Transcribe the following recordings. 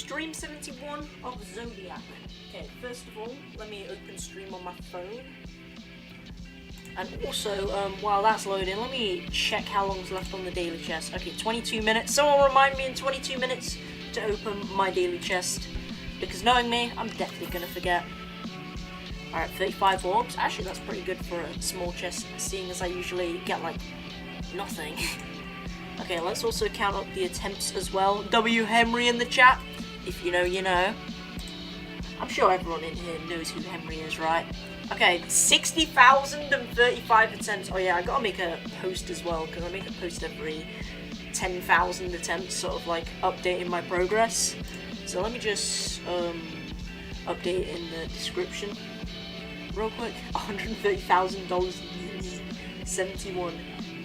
stream 71 of Zodiac. Okay, first of all, let me open stream on my phone. And also, while that's loading, let me check how long's left on the daily chest. Okay, 22 minutes. Someone remind me in 22 minutes to open my daily chest. Because knowing me, I'm definitely going to forget. Alright, 35 orbs. Actually, that's pretty good for a small chest, seeing as I usually get, like, nothing. Okay, let's also count up the attempts as well. W. Henry in the chat. If you know, you know. I'm sure everyone in here knows who Henry is, right? Okay, 60,035 attempts. Oh yeah, I gotta make a post as well, because I make a post every 10,000 attempts, sort of like updating my progress. So let me just update in the description real quick. $130,000 new meme. 71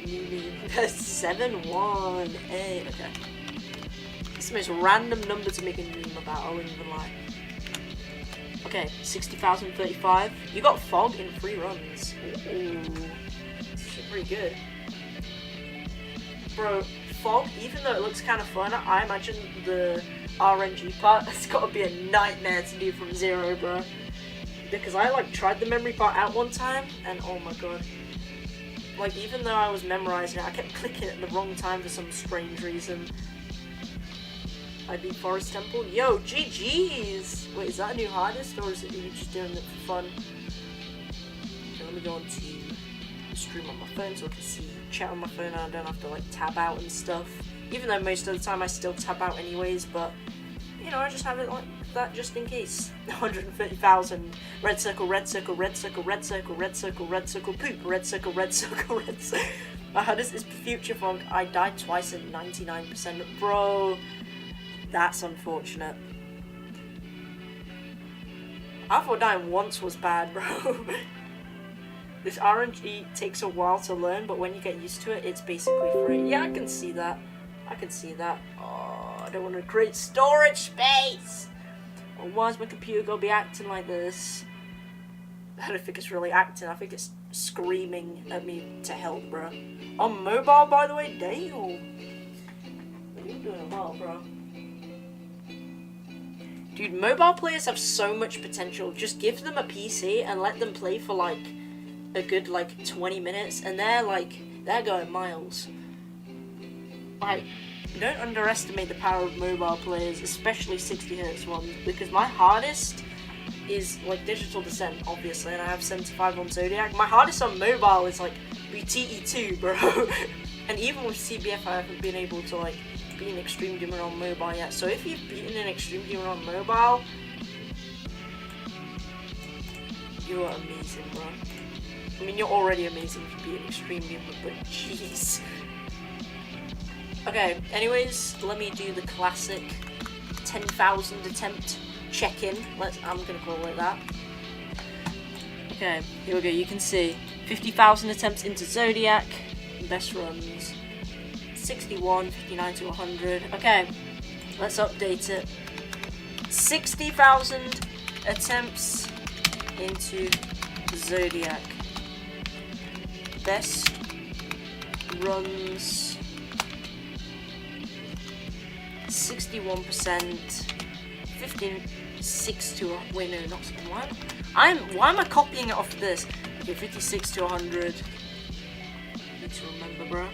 new meme. 718. Okay. It's the most random number to make a meme about, I wouldn't even lie. Okay, 60,035. You got Fog in 3 runs. Ooh, this is pretty good. Bro, Fog, even though it looks kind of fun, I imagine the RNG part has got to be a nightmare to do from 0, bro. Because I, like, tried the memory part out one time, and oh my god. Like, even though I was memorizing it, I kept clicking at the wrong time for some strange reason. I beat Forest Temple. Yo, GG's! Wait, is that a new hardest, or is it you just doing it for fun? Okay, let me go on to the stream on my phone so I can see chat on my phone and I don't have to, like, tab out and stuff. Even though most of the time I still tab out anyways, but, you know, I just have it like that just in case. 130,000. Red circle, red circle, red circle, red circle, red circle, red circle, poop, red circle, red circle, red circle. My hardest is Future Fog. I died twice at 99%. Bro. That's unfortunate. I thought dying once was bad, bro. This RNG takes a while to learn, but when you get used to it, it's basically free. Yeah, I can see that. I can see that. Oh, I don't want to create storage space! Well, why is my computer gonna be acting like this? I don't think it's really acting. I think it's screaming at me to help, bro. On mobile, by the way? Damn. You're doing well, bro. Dude, mobile players have so much potential. Just give them a PC and let them play for like a good like 20 minutes and they're going miles. Like, don't underestimate the power of mobile players, especially 60Hz ones, because my hardest is like Digital Descent, obviously, and I have 75 on Zodiac. My hardest on mobile is like BTE2, bro. And even with CBF, I haven't been able to like be an Extreme Gamer on mobile yet. So if you've beaten an Extreme Gamer on mobile, you are amazing, bro. I mean, you're already amazing if you beat an Extreme Gamer, but jeez. Okay, anyways, let me do the classic 10,000 attempt check-in. I'm gonna call it that. Okay, here we go. You can see 50,000 attempts into Zodiac, best runs. 61, 59 to 100. Okay, let's update it. 60,000 attempts into Zodiac. Best runs 61%. 56 to wait no, not why am I copying it off of this? Okay, 56 to 100. Need to remember, bro.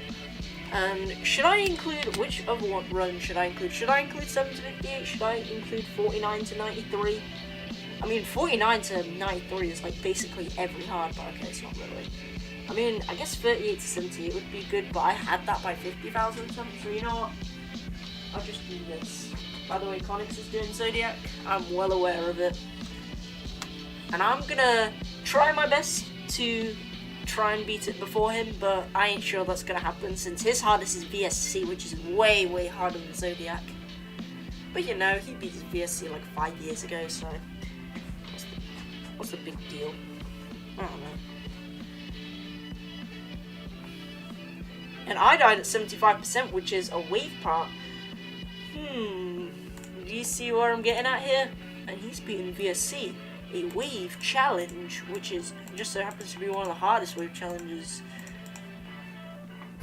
And should I include, which other one run should I include? Should I include 7 to 58? Should I include 49 to 93? I mean, 49 to 93 is like basically every hard, but okay, it's not really. I mean, I guess 38 to 78 would be good, but I had that by 50,000 something, so you know what? I'll just do this. By the way, Connix is doing Zodiac. I'm well aware of it. And I'm gonna try my best to try and beat it before him, but I ain't sure that's gonna happen since his hardest is VSC, which is way, way harder than Zodiac. But you know, he beat his VSC like 5 years ago, so what's the big deal? I don't know. And I died at 75%, which is a wave part. Do you see where I'm getting at here? And he's beating VSC. A wave challenge, which is just so happens to be one of the hardest wave challenges.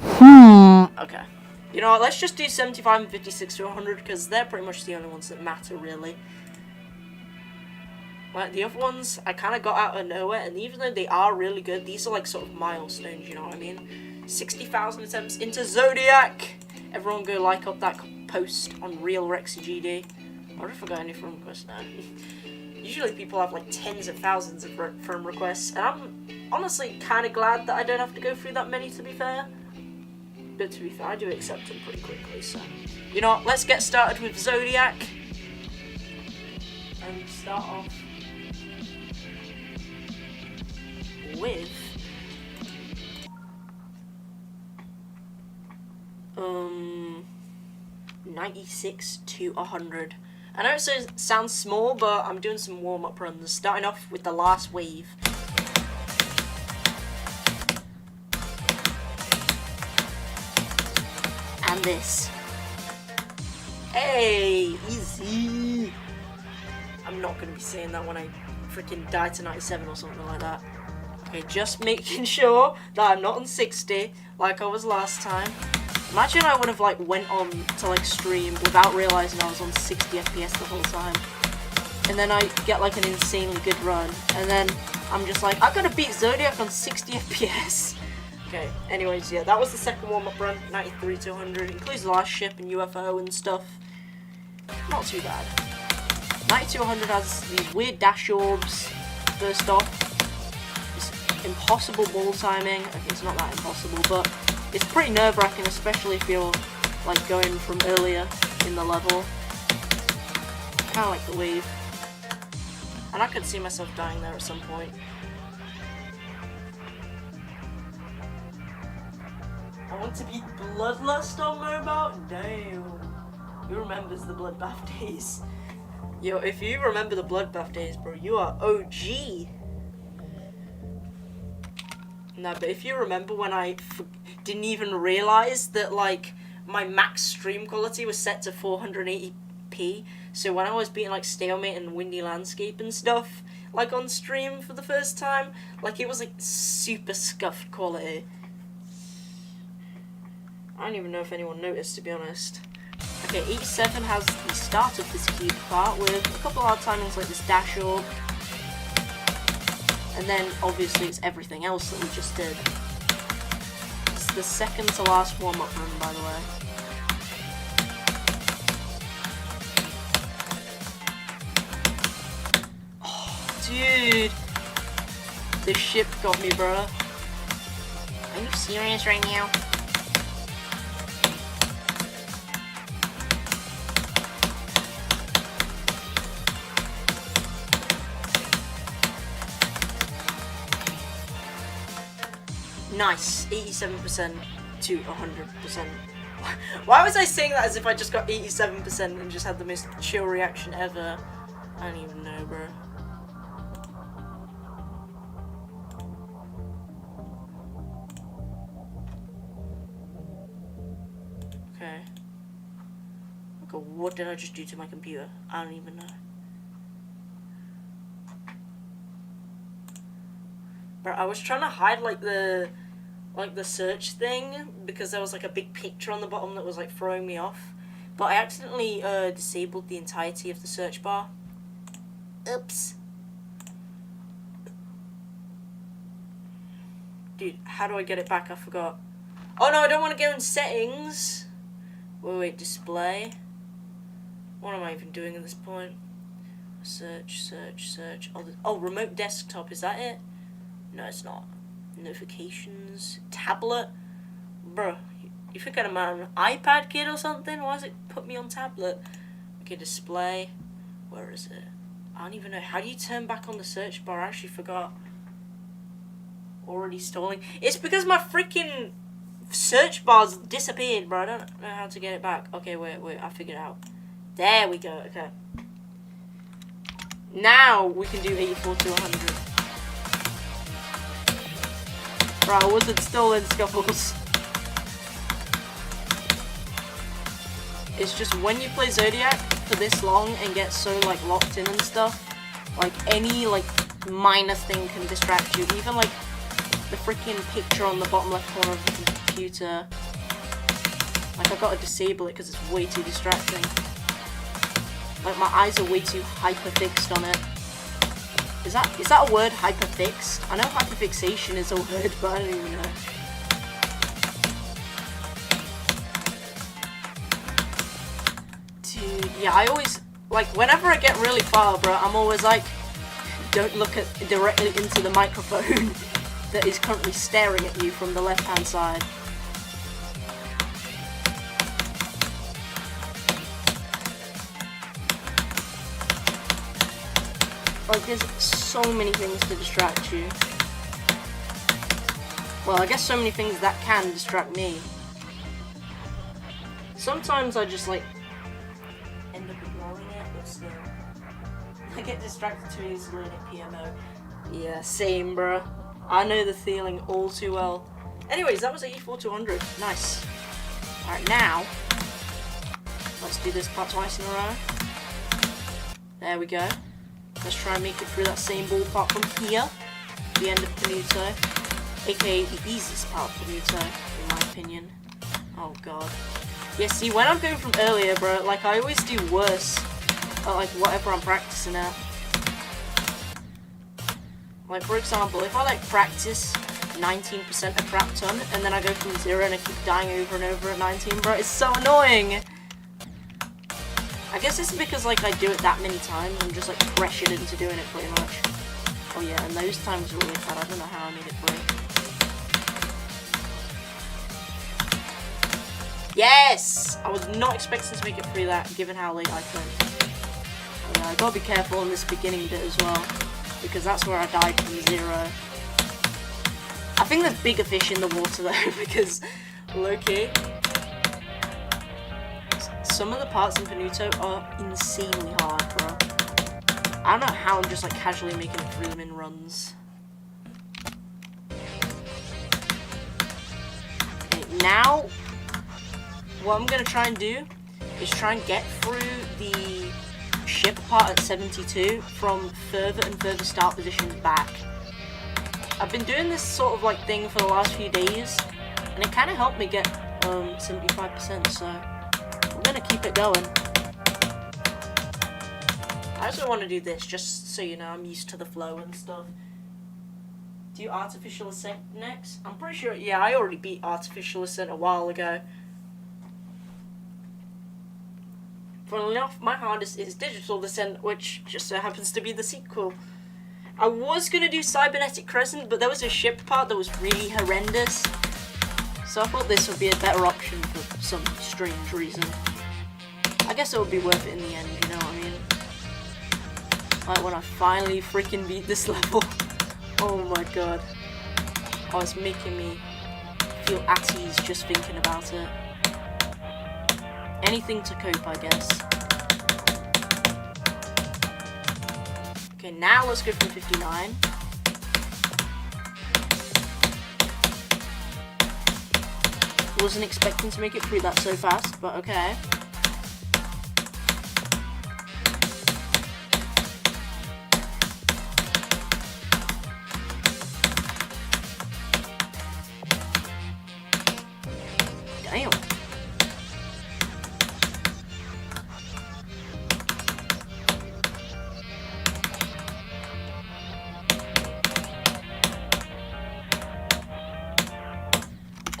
Okay. You know what, let's just do 75 and 56 to 100, because they're pretty much the only ones that matter, really. Like, the other ones, I kind of got out of nowhere, and even though they are really good, these are like sort of milestones, you know what I mean? 60,000 attempts into Zodiac! Everyone go like up that post on Real RexyGD. I wonder if I got any friend requests now. Usually people have like tens of thousands of friend requests, and I'm honestly kind of glad that I don't have to go through that many, to be fair. But to be fair, I do accept them pretty quickly, so... You know what, let's get started with Zodiac. And start off with... 96 to 100. I know it sounds small, but I'm doing some warm-up runs, starting off with the last wave. And this. Hey, easy. I'm not gonna be saying that when I freaking die to 97 or something like that. Okay, just making sure that I'm not on 60 like I was last time. Imagine I would have like went on to like stream without realizing I was on 60 FPS the whole time. And then I get like an insanely good run. And then I'm just like, I gotta beat Zodiac on 60 FPS. Okay, anyways, yeah, that was the second warm-up run, 93 to 100. Includes the last ship and UFO and stuff. Not too bad. 90 to 100 has these weird dash orbs. First off, it's impossible ball timing. Okay, it's not that impossible, but it's pretty nerve-wracking, especially if you're like going from earlier in the level. Kind of like the wave. And I could see myself dying there at some point. I want to beat Bloodlust on mobile? Damn. Who remembers the Bloodbath days? Yo, if you remember the Bloodbath days, bro, you are OG. No, but if you remember when I didn't even realize that, like, my max stream quality was set to 480p, so when I was beating, like, Stalemate and Windy Landscape and stuff, like, on stream for the first time, like, it was, like, super scuffed quality. I don't even know if anyone noticed, to be honest. Okay, 87 has the start of this cube part with a couple of timings like this dash orb. And then, obviously, it's everything else that we just did. It's the second to last warm-up run, by the way. Oh, dude! This ship got me, bro. Are you serious right now? Nice, 87% to 100%. Why was I saying that as if I just got 87% and just had the most chill reaction ever? I don't even know, bro. Okay. Okay, what did I just do to my computer? I don't even know. Bro, I was trying to hide like the search thing because there was like a big picture on the bottom that was like throwing me off, but I accidentally disabled the entirety of the search bar. Oops. Dude, how do I get it back? I forgot. Oh no, I don't want to go in settings. Wait, display. What am I even doing at this point? Search, search, search. Oh, remote desktop, is that it? No, it's not. Notifications. Tablet? Bruh, you think I'm an iPad kid or something? Why does it put me on tablet? Okay, display. Where is it? I don't even know. How do you turn back on the search bar? I actually forgot. Already stalling. It's because my freaking search bar's disappeared, bro. I don't know how to get it back. Okay, wait. I figured it out. There we go. Okay. Now we can do 84 to 100. Bro, I wasn't still in scuffles. It's just when you play Zodiac for this long and get so like locked in and stuff, like any like minor thing can distract you. Even like the freaking picture on the bottom left corner of the computer. Like, I've got to disable it because it's way too distracting. Like, my eyes are way too hyper-fixed on it. Is that a word, hyper-fixed? I know hyperfixation is a word, but I don't even know. Dude, yeah, I always, like, whenever I get really far, bro, I'm always like, don't look directly into the microphone that is currently staring at you from the left-hand side. Like, there's so many things to distract you. Well, I guess so many things that can distract me. Sometimes I just, like, end up ignoring it, but still. I get distracted too easily in a PMO. Yeah, same, bro. I know the feeling all too well. Anyways, that was a E4200. Nice. Alright, now, let's do this part twice in a row. There we go. Let's try and make it through that same ballpark from here, the end of Panuto, aka the easiest part of Panuto, in my opinion. Oh god. Yeah, see, when I'm going from earlier, bro, like, I always do worse at, like, whatever I'm practicing at. Like, for example, if I, like, practice 19% a crap ton, and then I go from 0 and I keep dying over and over at 19, bro, it's so annoying! I guess it's because, like, I do it that many times, I'm just, like, pressured into doing it pretty much. Oh yeah, and those times were really bad, I don't know how I made it through. Yes! I was not expecting to make it through that, given how late I played. Yeah, I gotta be careful in this beginning bit as well, because that's where I died from 0. I think there's bigger fish in the water though, because, low-key, some of the parts in Panuto are insanely hard, bro. I don't know how I'm just, like, casually making it through them in runs. Okay, now, what I'm gonna try and do is try and get through the ship part at 72 from further and further start positions back. I've been doing this sort of, like, thing for the last few days, and it kind of helped me get 75%, so I'm gonna keep it going. I also want to do this, just so you know, I'm used to the flow and stuff. Do Artificial Ascent next? I'm pretty sure, yeah, I already beat Artificial Ascent a while ago. Funnily enough, my hardest is Digital Descent, which just so happens to be the sequel. I was going to do Cybernetic Crescent, but there was a ship part that was really horrendous. So I thought this would be a better option for some strange reason. I guess it would be worth it in the end, you know what I mean? Like when I finally freaking beat this level. Oh my god. Oh, it's making me feel at ease just thinking about it. Anything to cope, I guess. Okay, now let's go from 59. Wasn't expecting to make it through that so fast, but okay. Damn.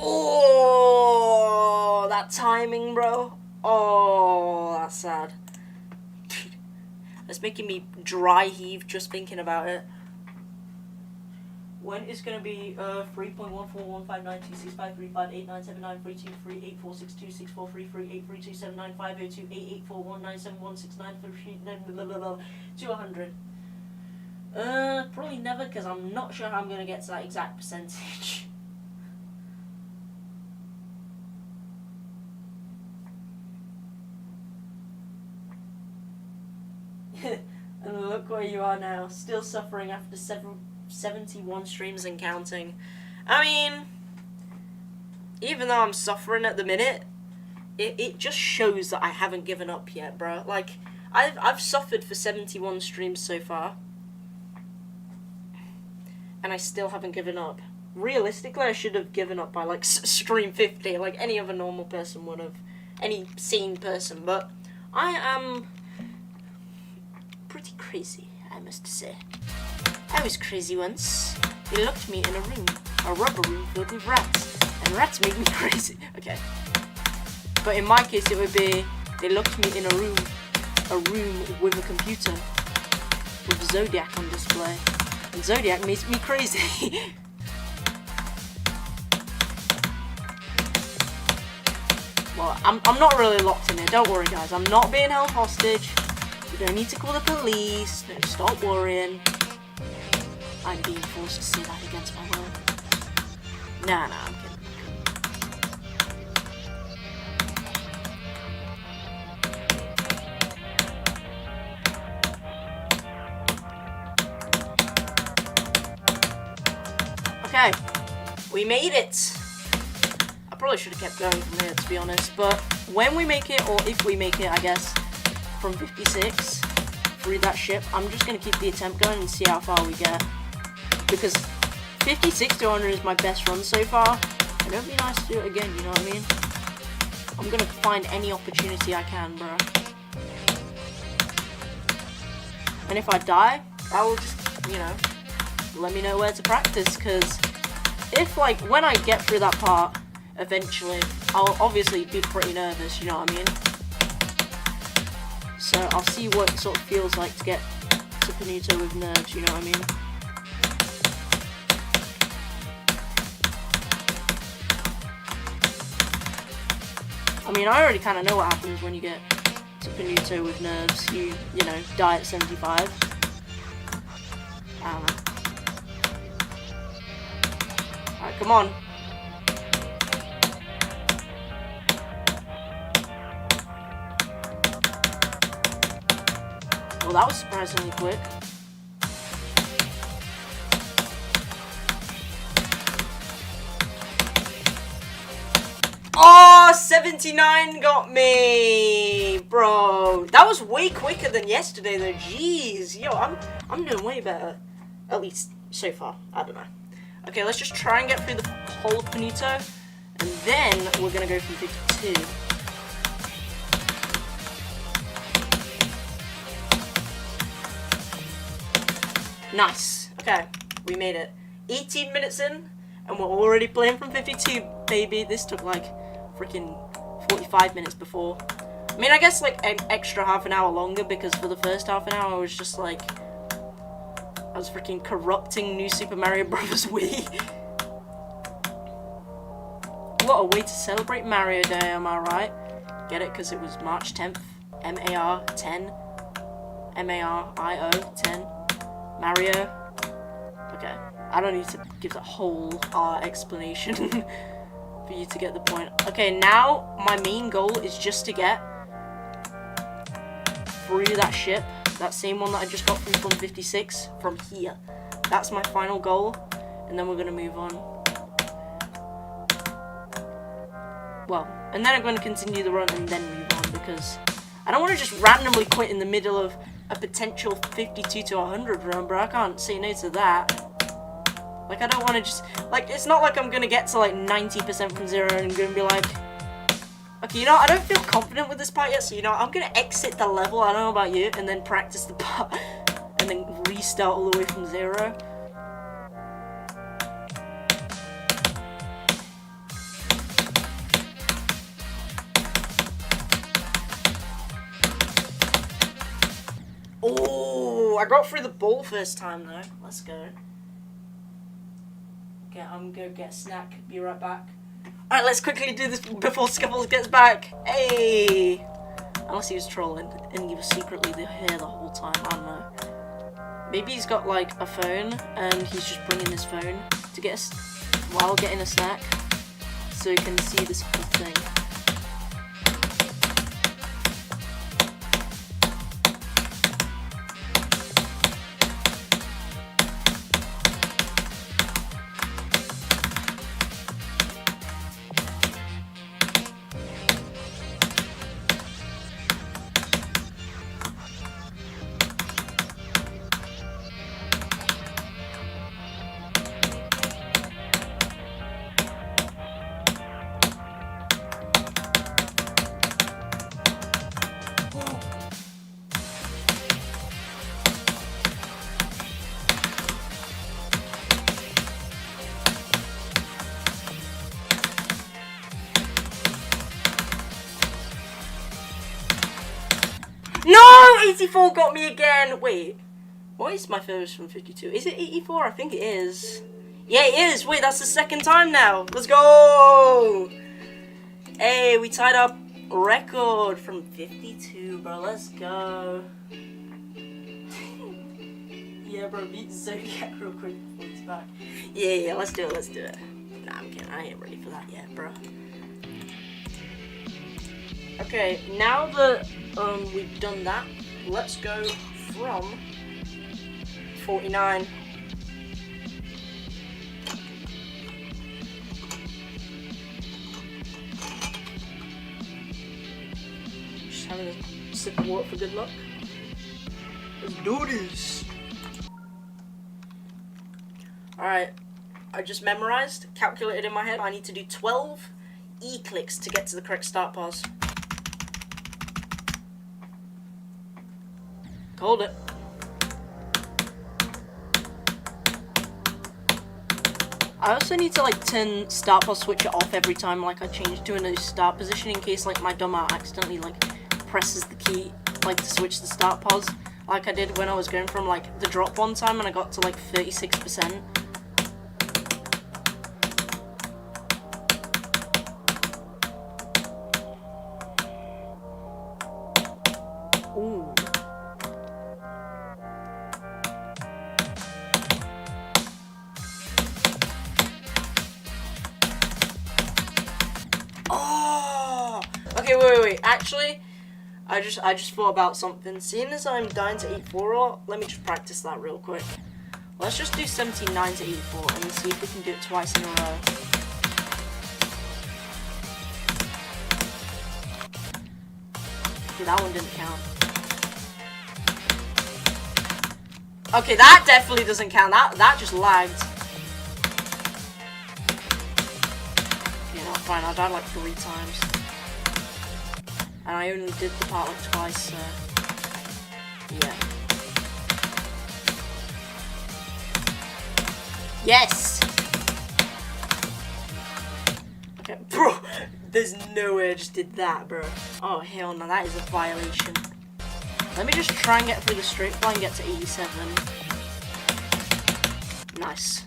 Oh, that timing, bro. Oh, that's sad. That's making me dry heave just thinking about it. When is gonna be 3.14159653589793243388462795028841971693 probably never, because I'm not sure how I'm gonna get to that exact percentage. And look where you are now, still suffering after 71 streams and counting. I mean, even though I'm suffering at the minute, it just shows that I haven't given up yet, bro. Like, I've suffered for 71 streams so far, and I still haven't given up. realistically, I should have given up by like stream 50, like any other normal person would have, any sane person. But I am pretty crazy, I must say. I was crazy once. They locked me in a rubber room filled with rats, and rats make me crazy. Okay. But in my case, it would be they locked me in a room with a computer with Zodiac on display, and Zodiac makes me crazy. Well, I'm not really locked in here. Don't worry, guys. I'm not being held hostage. You don't need to call the police. No, stop worrying. I'm being forced to say that against my will. Nah, I'm kidding. Okay, we made it. I probably should have kept going from here, to be honest, but when we make it, or if we make it, I guess, from 56 through that ship, I'm just going to keep the attempt going and see how far we get, because 56 to 100 is my best run so far, and it would be nice to do it again, you know what I mean? I'm going to find any opportunity I can, bro. And if I die, I will just, you know, let me know where to practice, because if, like, when I get through that part, eventually, I'll obviously be pretty nervous, you know what I mean? So I'll see what it sort of feels like to get to Panuto with nerves, you know what I mean? I mean, I already kind of know what happens when you get to Panuto with nerves. You know, die at 75. I don't know. Alright, come on. Well, that was surprisingly quick. Oh, 79 got me, bro. That was way quicker than yesterday, though. Jeez, yo, I'm doing way better, at least so far. I don't know. Okay, let's just try and get through the whole of Panuto, and then we're gonna go from 52. Nice. Okay, we made it. 18 minutes in, and we're already playing from 52, baby. This took like freaking 45 minutes before. I mean, I guess like an extra half an hour longer, because for the first half an hour I was just like, I was freaking corrupting New Super Mario Bros. Wii. What a way to celebrate Mario Day, am I right? Get it? Because it was March 10th. M-A-R 10. M-A-R-I-O 10. Mario. Okay. I don't need to give the whole explanation for you to get the point. Okay, now my main goal is just to get through that ship. That same one that I just got through from 56, from here. That's my final goal, and then we're going to move on. Well, and then I'm going to continue the run and then move on, because I don't want to just randomly quit in the middle of a potential 52 to 100 run, bro. I can't say no to that. Like, I don't want to just, like, it's not like I'm going to get to, like, 90% from 0 and going to be like, okay, you know, I don't feel confident with this part yet, so, you know, I'm going to exit the level, I don't know about you, and then practice the part, and then restart all the way from 0. Oh, I got through the ball first time, though. Let's go. Okay, I'm going to go get a snack, be right back. Alright, let's quickly do this before Scuffles gets back. Hey! Unless he was trolling and he was secretly here the whole time, I don't know. Maybe he's got like a phone and he's just bringing his phone to get us while getting a snack, so he can see this whole thing. 84 got me again. Wait, what is my furthest from 52? Is it 84? I think it is. Yeah, it is. Wait, that's the second time now. Let's go. Hey, we tied up record from 52, bro. Let's go. Yeah, bro, beat Zodiac real quick before he's back. Yeah, let's do it. Nah, I'm kidding. I ain't ready for that yet, bro. Okay, now that we've done that, let's go from 49. Just having a sip of water for good luck. Let's do this. Alright, I just memorized, calculated in my head. I need to do 12 E-clicks to get to the correct start pause. Hold it. I also need to like turn start pause switcher off every time like I change to a new start position in case like my dumb art accidentally like presses the key like to switch the start pause like I did when I was going from like the drop one time and I got to like 36%. Ooh. Oh! Okay, wait. Actually, I just thought about something. Seeing as I'm dying to eat 4, let me just practice that real quick. Let's just do 79 to 84 and see if we can do it twice in a row. Okay, that one didn't count. Okay, that definitely doesn't count. That just lagged. Okay, no, fine. I died like 3 times. And I only did the part like twice, so... yeah. Yes! Okay, bro! There's no way I just did that, bro. Oh, hell no, that is a violation. Let me just try and get through the straight line and get to 87. Nice.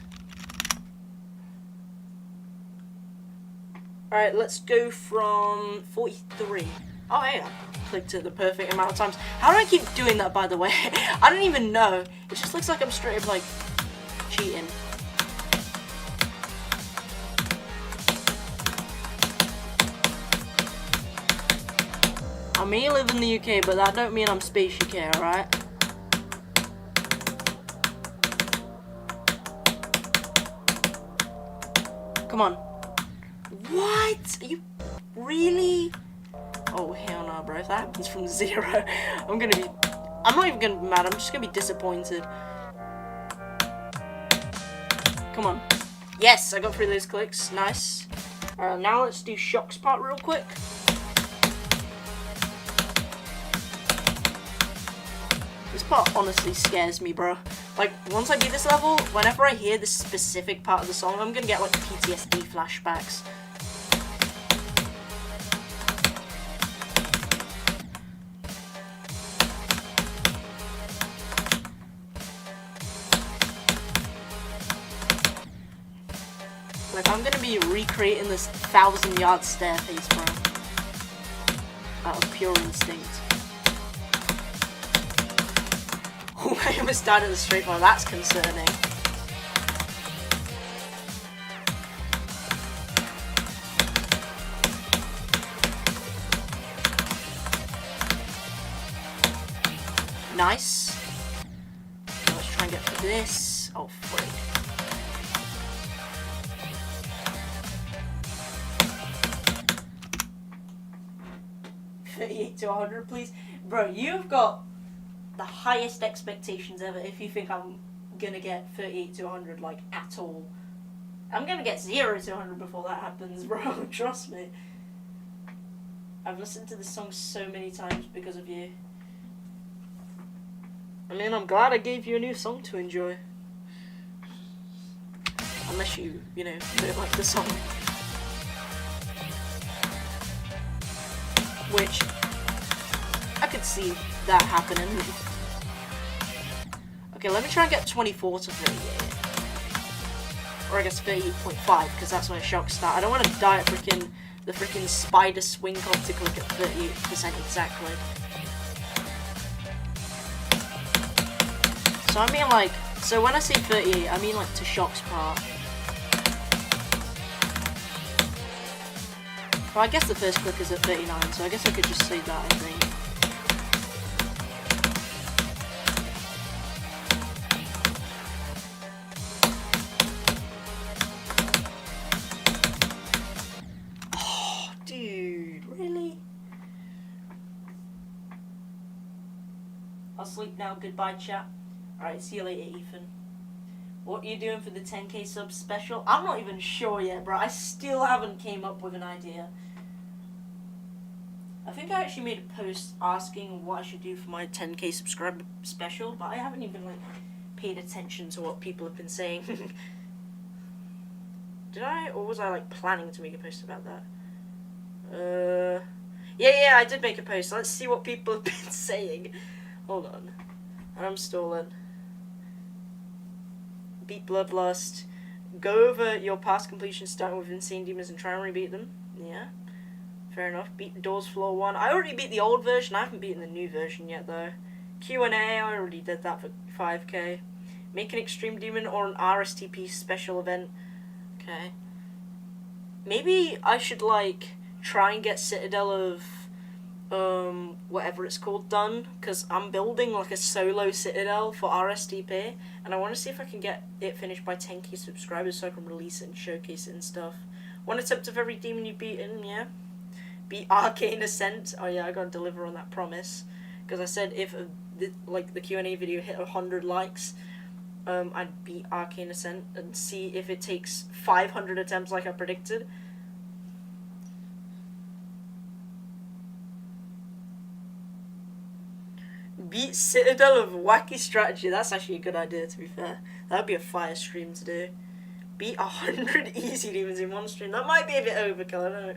Alright, let's go from 43. Oh, hey, I clicked it the perfect amount of times. How do I keep doing that, by the way? I don't even know. It just looks like I'm straight up, like, cheating. I may live in the UK, but that don't mean I'm Space UK, alright? Come on. What? Are you really? Oh, hell no, bro. If that happens from 0, I'm not even gonna be mad. I'm just gonna be disappointed. Come on. Yes, I got through those clicks. Nice. Now let's do Shock's part real quick. This part honestly scares me, bro. Like, once I do this level, whenever I hear this specific part of the song, I'm gonna get, like, PTSD flashbacks. Like, I'm gonna be recreating this 1,000-yard staircase, bro. Out of pure instinct. Oh, I almost died at the straight line. That's concerning. Nice. Now let's try and get through this. Oh, frick. $38 to 100, please. Bro, you've got the highest expectations ever if you think I'm gonna get 38 to 100, like, at all. I'm gonna get 0 to 100 before that happens, bro. Trust me. I've listened to this song so many times because of you. I mean, I'm glad I gave you a new song to enjoy. Unless you know, don't like the song. Which, I could could see that happening. Okay, let me try and get 24 to 38. Or I guess 38.5, because that's when shocks start. I don't want to die at the freaking spider swing optical at 38% exactly. So I mean like, so when I say 38, I mean like to shock's part. Well, I guess the first click is at 39, so I guess I could just say that, I think. Oh, dude, really? I'll sleep now, goodbye chat. Alright, see you later, Ethan. What are you doing for the 10k subs special? I'm not even sure yet, bro. I still haven't came up with an idea. I think I actually made a post asking what I should do for my 10k subscriber special, but I haven't even like paid attention to what people have been saying. Did I, or was I like planning to make a post about that? Yeah, I did make a post. Let's see what people have been saying. Hold on, I'm stalling. Beat Bloodlust. Go over your past completions starting with Insane Demons and try and rebeat them. Yeah. Fair enough. Beat Doors Floor 1. I already beat the old version. I haven't beaten the new version yet, though. Q&A, I already did that for 5k. Make an Extreme Demon or an RSTP special event. Okay. Maybe I should, like, try and get Citadel of, whatever it's called done. Because I'm building, like, a solo Citadel for RSTP. And I want to see if I can get it finished by 10k subscribers so I can release it and showcase it and stuff. One attempt of every demon you've beaten, yeah. Beat Arcane Ascent. Oh yeah, I gotta deliver on that promise. Because I said if the Q&A video hit 100 likes, I'd beat Arcane Ascent and see if it takes 500 attempts like I predicted. Beat Citadel of Wacky Strategy. That's actually a good idea, to be fair. That'd be a fire stream to do. Beat 100 easy demons in one stream. That might be a bit overkill.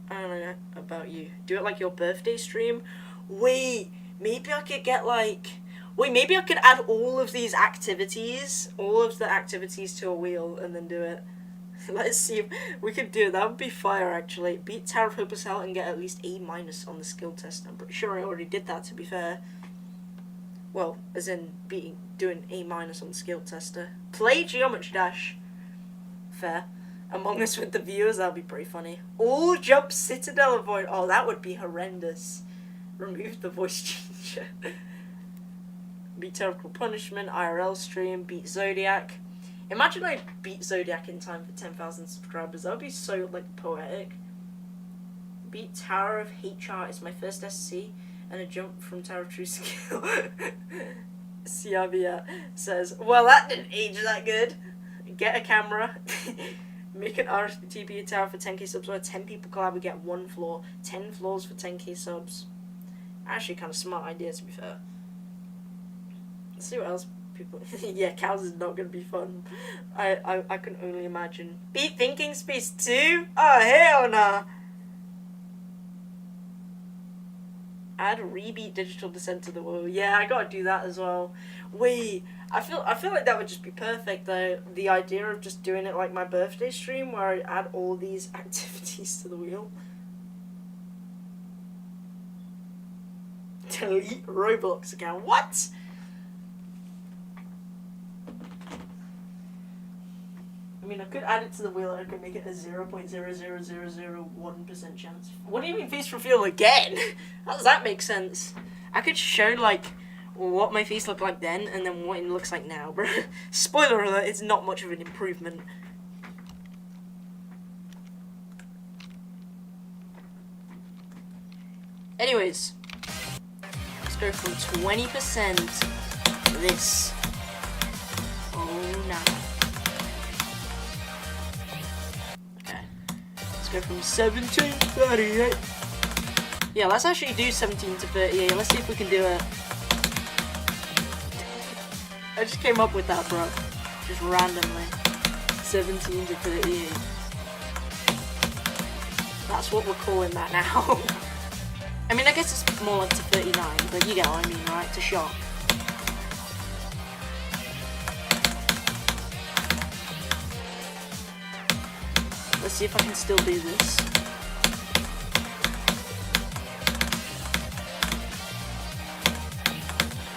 I don't know about you. Do it like your birthday stream. Wait, maybe I could get like... Wait, maybe I could add all of these activities, all of the activities to a wheel and then do it. Let's see if we could do it. That would be fire, actually. Beat Tower of Hopeless Hell and get at least A- on the skill test. I'm pretty sure I already did that, to be fair. Well, as in doing A- on the skill tester. Play Geometry Dash. Fair. Among Us with the viewers, that would be pretty funny. All jump Citadel avoid. Oh, that would be horrendous. Remove the voice changer. Beat Terrible Punishment, IRL stream, beat Zodiac. Imagine I beat Zodiac in time for 10,000 subscribers. That would be so, like, poetic. Beat Tower of HR is my first SC, and a jump from Tower of True Skill. Siavia says, well, that didn't age that good. Get a camera. Make an RSTP tower for 10k subs, where 10 people collab, we get 1 floor. 10 floors for 10k subs. Actually, kind of smart idea, to be fair. Let's see what else people... Yeah, cows is not going to be fun. I can only imagine. Beat Thinking Space 2? Oh, hell nah. Add rebeat Digital Descent to the Wall. Yeah, I gotta do that as well. Wait, I feel like that would just be perfect, though. The idea of just doing it like my birthday stream, where I add all these activities to the wheel. Delete Roblox account. What? I mean, I could add it to the wheel and I could make it a 0.00001% chance. What do you mean face reveal again? How does that make sense? I could show, like, what my face looked like then and then what it looks like now, bro. Spoiler alert, it's not much of an improvement. Anyways, let's go from 20% to this. Oh, no. Let's go from 17 to 38. Yeah, let's actually do 17 to 38. Let's see if we can do it. I just came up with that, bro. Just randomly. 17 to 38. That's what we're calling that now. I mean, I guess it's more like to 39, but you get what I mean, right? To shot. Let's see if I can still do this.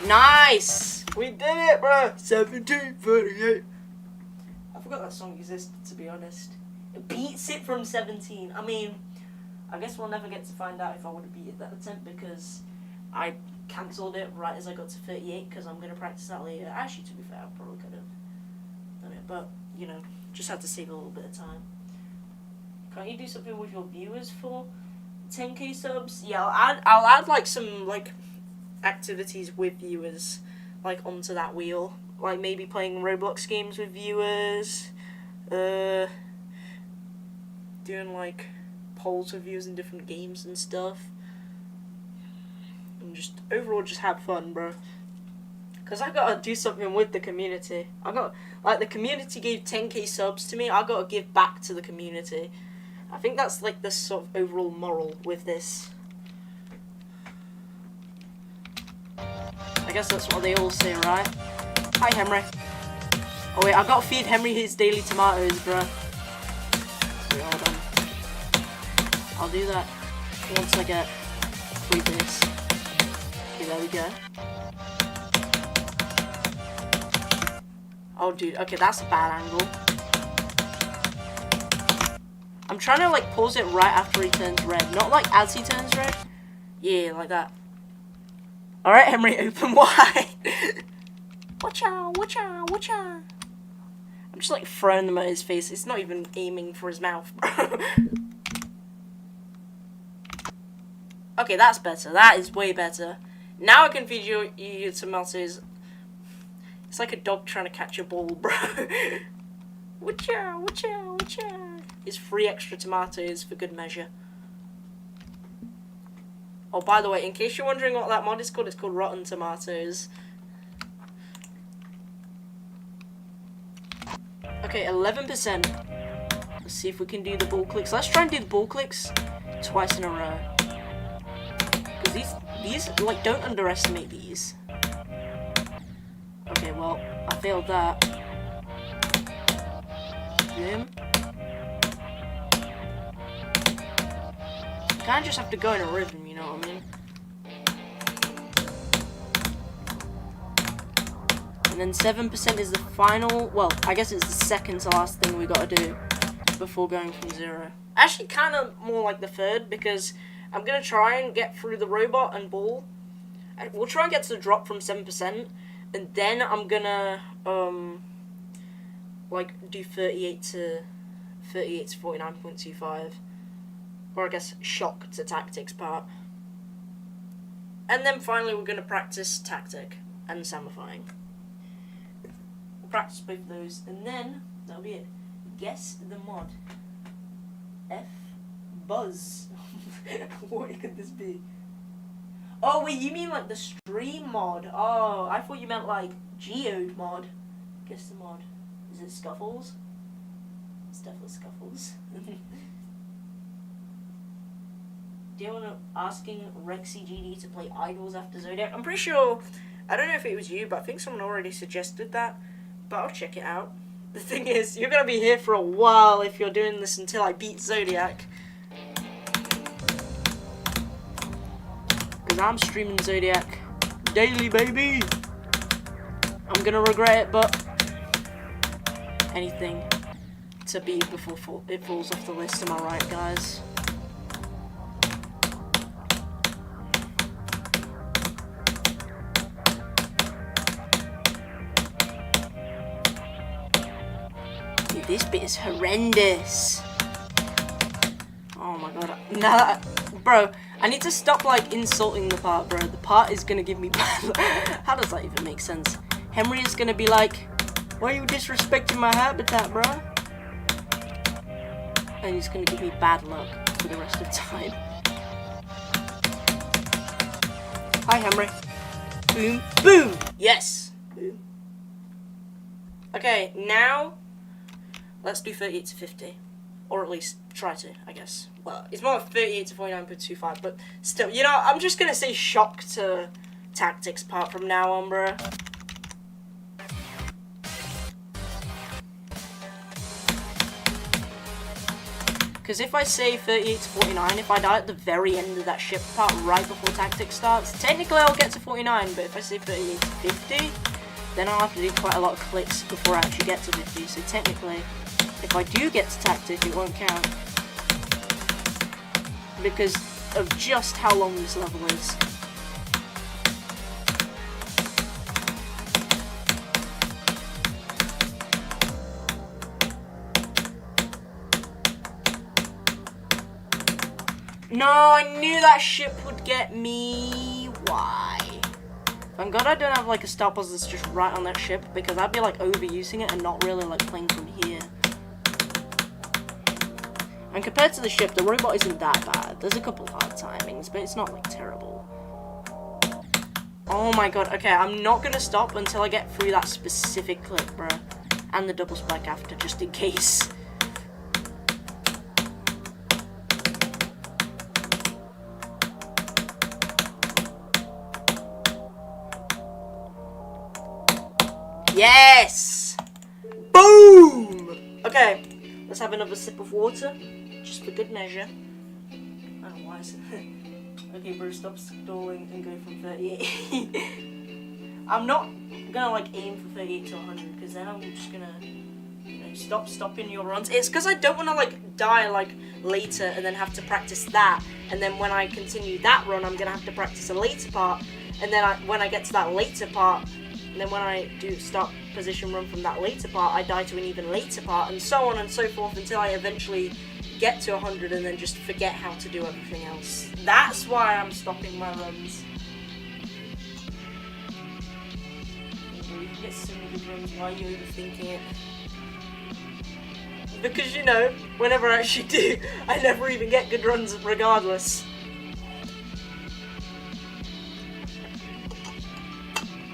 Nice! We did it, bro! 1738. I forgot that song existed, to be honest. It beats it from 17. I mean, I guess we'll never get to find out if I would have beaten that attempt because I cancelled it right as I got to 38 because I'm going to practice that later. Actually, to be fair, I probably could have done it, but, you know, just had to save a little bit of time. Can't you do something with your viewers for 10k subs? Yeah, I'll add like some like activities with viewers like onto that wheel. Like maybe playing Roblox games with viewers, doing like polls with viewers in different games and stuff. And just overall just have fun, bro. Cause I gotta do something with the community. I got like the community gave 10k subs to me. I gotta give back to the community. I think that's like the sort of overall moral with this. I guess that's what they all say, right? Hi, Henry. Oh wait, I gotta feed Henry his daily tomatoes, bruh. Wait, hold on. I'll do that once I get through this. Okay, there we go. Oh, dude. Okay, that's a bad angle. I'm trying to like pause it right after he turns red, not like as he turns red. Yeah, like that. All right, Henry, open wide. Watch out! Watch out! Watch out! I'm just like throwing them at his face. It's not even aiming for his mouth, bro. Okay, that's better. That is way better. Now I can feed you your tomatoes. It's like a dog trying to catch a ball, bro. Watch out! Watch out! Watch out! It's 3 extra tomatoes for good measure. Oh, by the way, in case you're wondering what that mod is called, it's called Rotten Tomatoes. Okay, 11%. Let's see if we can do the ball clicks. Let's try and do the ball clicks twice in a row. Because these, like, don't underestimate these. Okay, well, I failed that. Boom. You kind of just have to go in a rhythm, you know what I mean? And then 7% is the final, well, I guess it's the second to last thing we gotta do before going from 0. Actually, kind of more like the third, because I'm gonna try and get through the robot and ball. We'll try and get to the drop from 7%, and then I'm gonna, like, do 38 to 49.25. Or I guess shock to tactics part. And then finally we're going to practice tactic and samifying. We'll practice both of those and then that'll be it. Guess the mod. F Buzz. What could this be? Oh wait, you mean like the stream mod? Oh, I thought you meant like Geode mod. Guess the mod. Is it Scuffles? It's definitely Scuffles. Do you want to asking Rexy GD to play Idols after Zodiac? I'm pretty sure, I don't know if it was you, but I think someone already suggested that. But I'll check it out. The thing is, you're going to be here for a while if you're doing this until I beat Zodiac. Because I'm streaming Zodiac daily, baby. I'm going to regret it, but anything to beat before it falls off the list, am I right, guys? Dude, this bit is horrendous. Oh my god. Nah, bro, I need to stop like insulting the part, bro. The part is gonna give me bad. How does that even make sense? Henry is gonna be like, why are you disrespecting my habitat, bro? And he's gonna give me bad luck for the rest of the time. Hi, Henry. Boom, boom. Yes. Boom. Okay, now let's do 38 to 50. Or at least try to, I guess. Well, it's more 38 to 49.25, but still, you know, I'm just gonna say shock to tactics part from now on, bro. Because if I say 38 to 49, if I die at the very end of that ship part right before tactics starts, technically I'll get to 49, but if I say 38 to 50, then I'll have to do quite a lot of clicks before I actually get to 50, so technically, if I do get to tactics, it won't count. Because of just how long this level is. No, I knew that ship would get me. Why? Thank God I don't have like a star pulse that's just right on that ship, because I'd be like overusing it and not really like playing from here. And compared to the ship, the robot isn't that bad. There's a couple hard timings, but it's not like terrible. Oh my god, okay, I'm not gonna stop until I get through that specific clip, bro. And the double spike after, just in case. Yes! Boom! Okay, let's have another sip of water, just for good measure. I don't know why I said that. Okay, bro, stop stalling and go from 38. I'm not gonna like aim for 38 to 100, because then I'm just gonna, you know, stop stopping your runs. It's because I don't want to like die like later and then have to practice that, and then when I continue that run, I'm gonna have to practice a later part, and then when I get to that later part, and then when I do start position run from that later part, I die to an even later part, and so on and so forth until I eventually get to 100 and then just forget how to do everything else. That's why I'm stopping my runs. You can get so many good runs, why are you overthinking it? Because, you know, whenever I actually do, I never even get good runs regardless.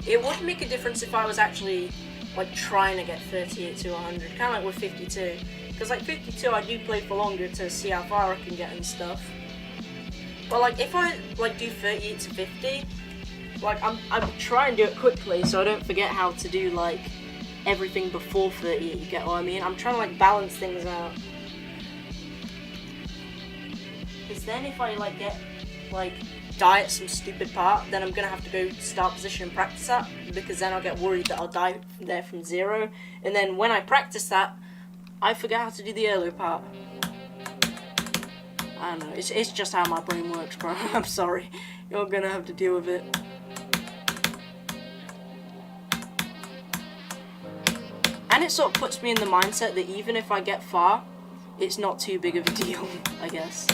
It would make a difference if I was actually like trying to get 38 to 100, kind of like with 52. Because like 52 I do play for longer to see how far I can get and stuff. But like if I like do 38 to 50, like I'm trying to do it quickly so I don't forget how to do like everything before 38, you get what I mean? I'm trying to like balance things out. Because then if I like get like die at some stupid part, then I'm gonna have to go start position and practice that, because then I'll get worried that I'll die there from zero, and then when I practice that, I forget how to do the earlier part. I don't know, it's just how my brain works, bro. I'm sorry, you're gonna have to deal with it. And it sort of puts me in the mindset that even if I get far, it's not too big of a deal, I guess.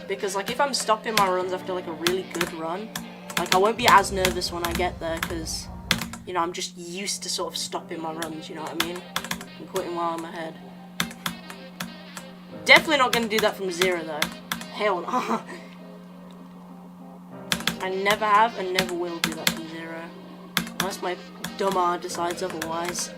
Because like if I'm stopping my runs after like a really good run, like I won't be as nervous when I get there, because, you know, I'm just used to sort of stopping my runs, you know what I mean? I'm quitting while I'm ahead. Definitely not going to do that from zero though. Hell no. I never have and never will do that from zero. Unless my dumb R decides otherwise.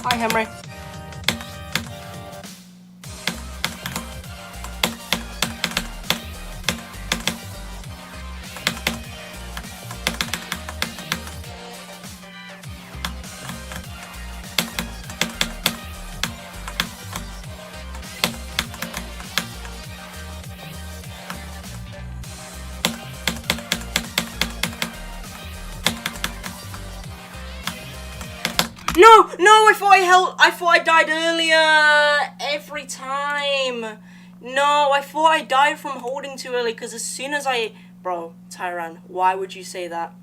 Hi, Henry. No, I thought I died earlier, every time. No, I thought I died from holding too early, because as soon as bro, Tyran, why would you say that?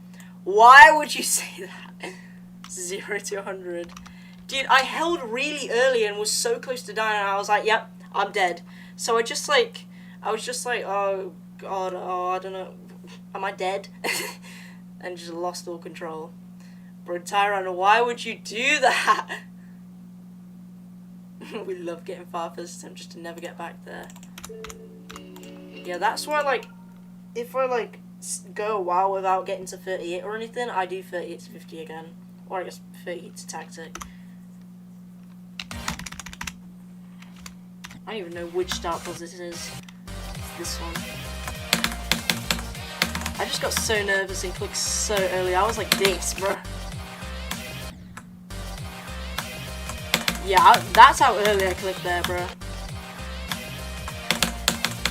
Why would you say that? 0 to 100. Dude, I held really early and was so close to dying, and I was like, yep, I'm dead. So I was just like, oh god, oh, I don't know, am I dead? and just lost all control. Bro, Tyron, why would you do that? We love getting far first attempt just to never get back there. Yeah, that's why, like, if I, like, go a while without getting to 38 or anything, I do 38 to 50 again. Or I guess 38 to tactic. I don't even know which start pause this is. It's this one. I just got so nervous and clicked so early. I was like this, bro. Yeah, that's how early I clicked there, bro.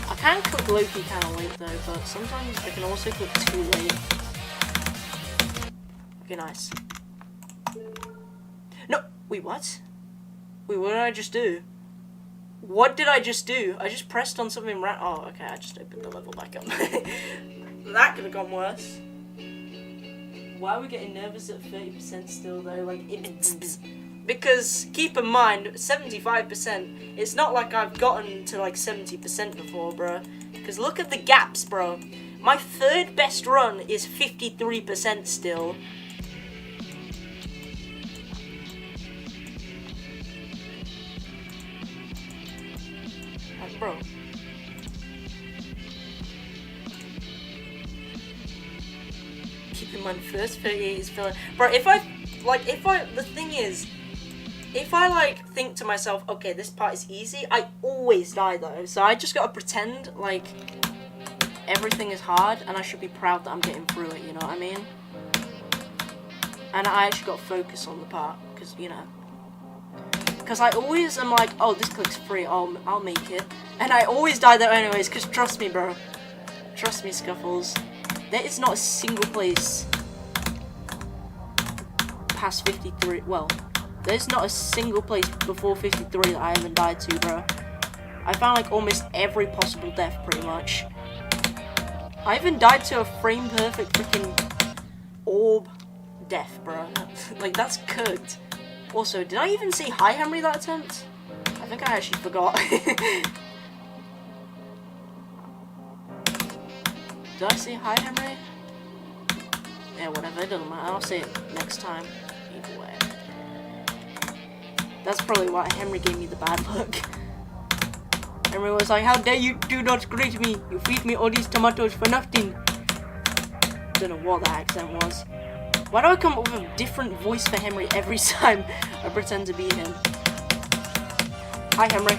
I can click low-key kind of late though, but sometimes I can also click too late. Okay, nice. No! Wait, what? Wait, what did I just do? What did I just do? I just pressed on something oh, okay, I just opened the level back up. That could have gone worse. Why are we getting nervous at 30% still though? Like, because keep in mind, 75%, it's not like I've gotten to like 70% before, bro. Because look at the gaps, bro. My third best run is 53% still. Like, bro. Keep in mind, first 38 is feeling. Bro, the thing is, if I, like, think to myself, okay, this part is easy, I always die, though. So I just gotta pretend, like, everything is hard, and I should be proud that I'm getting through it, you know what I mean? And I actually gotta focus on the part, because, you know. Because I always am like, oh, this click's free, I'll make it. And I always die there anyways, because trust me, bro. Trust me, Scuffles. There is not a single place past 53, well, there's not a single place before 53 that I haven't died to, bro. I found like almost every possible death, pretty much. I even died to a frame perfect freaking orb death, bro. Like, that's cooked. Also, did I even say hi Henry that attempt? I think I actually forgot. Did I say hi Henry? Yeah, whatever, it doesn't matter. I'll say it next time. Either way. That's probably why Henry gave me the bad look. Henry was like, how dare you do not greet me? You feed me all these tomatoes for nothing. Don't know what that accent was. Why do I come up with a different voice for Henry every time I pretend to be him? Hi Henry.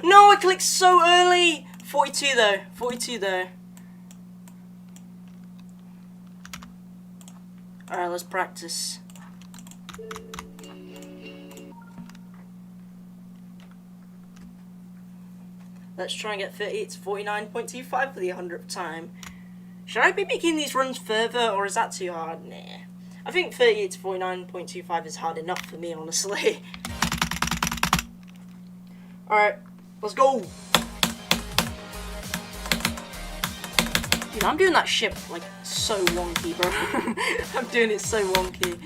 No, I clicked so early. 42 though. 42 though. Alright, let's practice. Let's try and get 38 to 49.25 for the 100th time. Should I be making these runs further, or is that too hard? Nah. I think 38 to 49.25 is hard enough for me, honestly. Alright, let's go! Dude, I'm doing that ship, like, so wonky, bro. I'm doing it so wonky.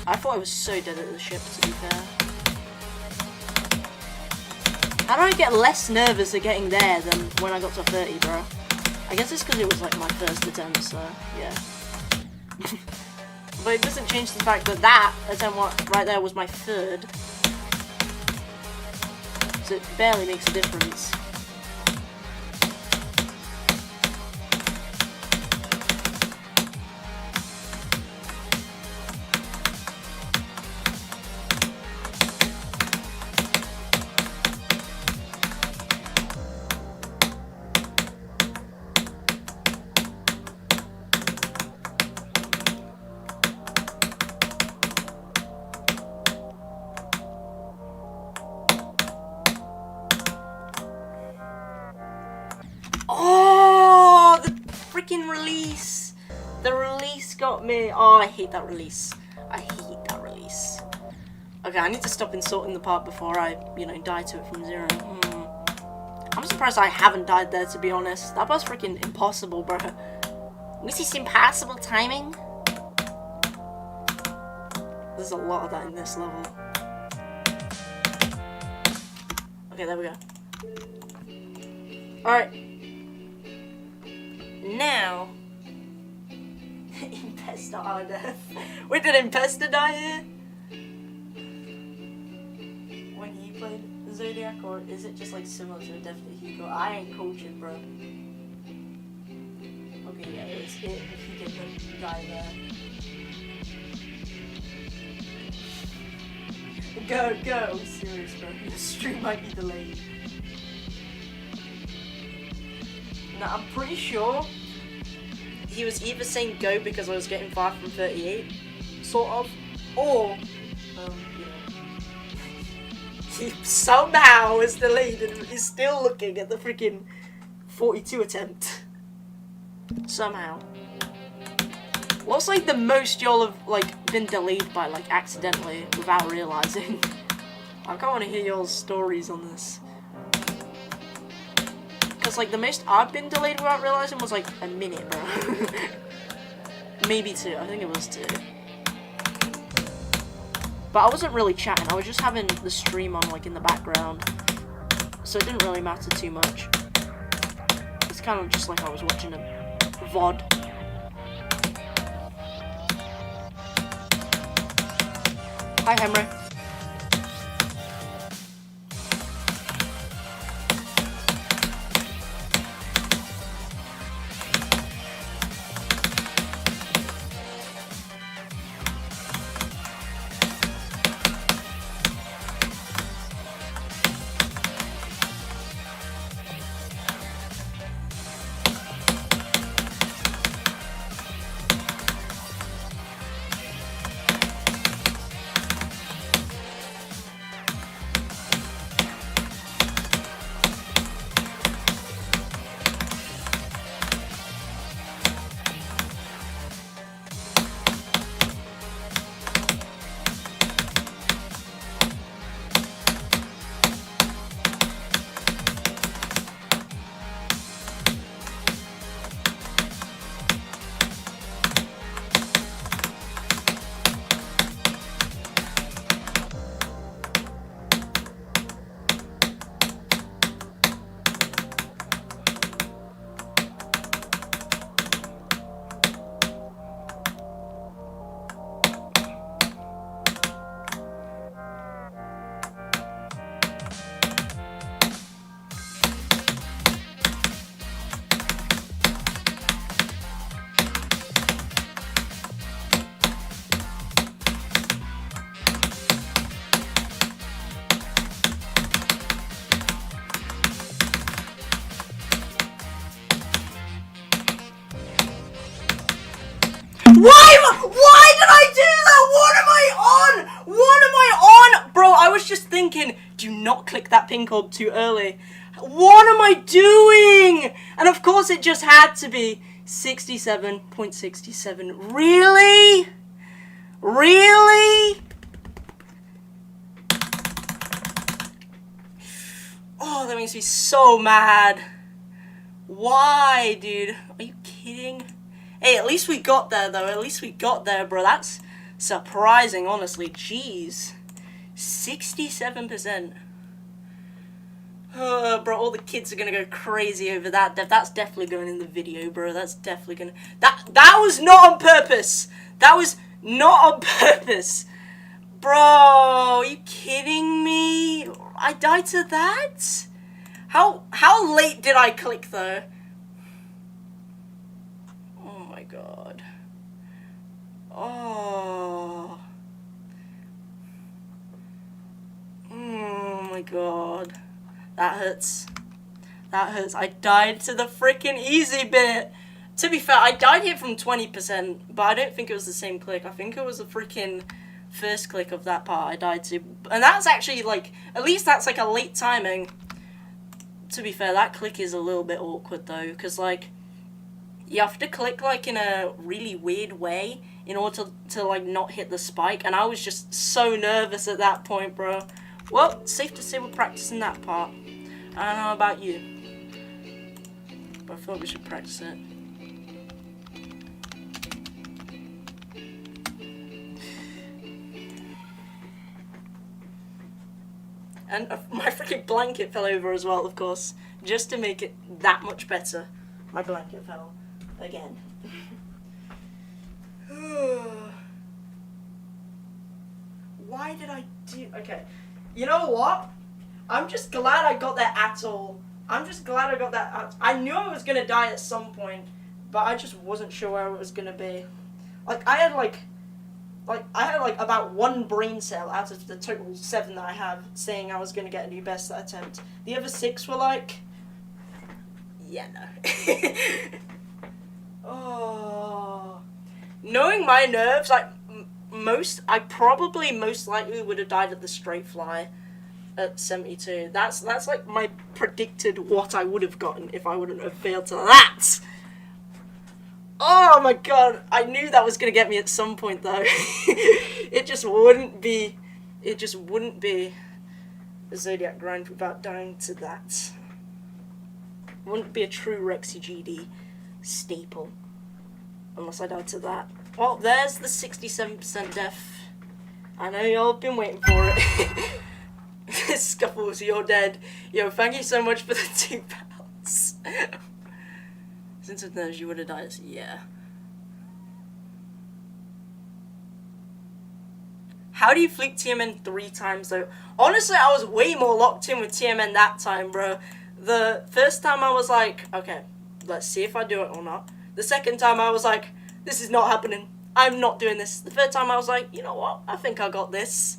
I thought I was so dead at the ship, to be fair. How do I get less nervous at getting there than when I got to 30, bro? I guess it's because it was, like, my first attempt, so, yeah. But it doesn't change the fact that that attempt right there was my third. So it barely makes a difference. The release got me. Oh, I hate that release. I hate that release. Okay, I need to stop insulting the part before I, you know, die to it from zero. I'm surprised I haven't died there, to be honest. That was freaking impossible, bro. Was this impossible timing? There's a lot of that in this level. Okay, there we go. Alright. Now... Impesta our death. Wait, did Impesta die here? When he played Zodiac, or is it just like similar to the death that he got? I ain't coaching, bro. Okay, yeah, it's it if he didn't die there. Go! I'm serious, bro. The stream might be delayed. Now, I'm pretty sure he was either saying go because I was getting 5 from 38, sort of, or, you know, he somehow is delayed and is still looking at the freaking 42 attempt. Somehow. What's like the most y'all have like been delayed by like accidentally without realizing? I kind of want to hear y'all's stories on this. Cause like the most I've been delayed without realizing was like a minute, bro. Maybe 2. I think it was 2. But I wasn't really chatting. I was just having the stream on like in the background, so it didn't really matter too much. It's kind of just like I was watching a VOD. Hi, Henry. Why did I do that? What am I on? Bro, I was just thinking, do not click that pin code too early. What am I doing? And of course it just had to be 67.67. Really? Really? Oh, that makes me so mad. Why, dude? Are you kidding? Hey, at least we got there, though. At least we got there, bro. That's surprising, honestly. Jeez. 67%. Bro, all the kids are gonna go crazy over that. That's definitely going in the video, bro. That's definitely gonna... That was not on purpose. That was not on purpose. Bro, are you kidding me? I died to that? How late did I click, though? God. Oh. Oh my god. That hurts. That hurts. I died to the freaking easy bit. To be fair, I died here from 20%, but I don't think it was the same click. I think it was the freaking first click of that part I died to. And that's actually like, at least that's like a late timing. To be fair, that click is a little bit awkward though, because like, You have to click like in a really weird way in order to like not hit the spike, and I was just so nervous at that point, bro. Well, it's safe to say we're practicing that part. I don't know about you, but I thought we should practice it. And my freaking blanket fell over as well, of course, just to make it that much better. My blanket fell again. Why did I do... Okay, you know what? I'm just glad I got that at all. I'm just glad I got that at... I knew I was going to die at some point, but I just wasn't sure where it was going to be. Like, I had about one brain cell out of the total 7 that I have saying I was going to get a new best that attempt. The other 6 were like... Yeah, no. Oh... Knowing my nerves, like, I probably most likely would have died at the straight fly at 72. That's like my predicted what I would have gotten if I wouldn't have failed to that. Oh my god, I knew that was going to get me at some point though. It just wouldn't be a Zodiac grind without dying to that. It wouldn't be a true Rexy GD staple unless I died to that. Well, there's the 67% death. I know y'all have been waiting for it. Scuffles, you're dead. Yo, thank you so much for the 2 pounds. Since it knows you would have died, yeah. How do you fleek TMN 3 times though? Honestly, I was way more locked in with TMN that time, bro. The first time I was like, okay, let's see if I do it or not. The second time I was like, this is not happening. I'm not doing this. The third time I was like, you know what? I think I got this.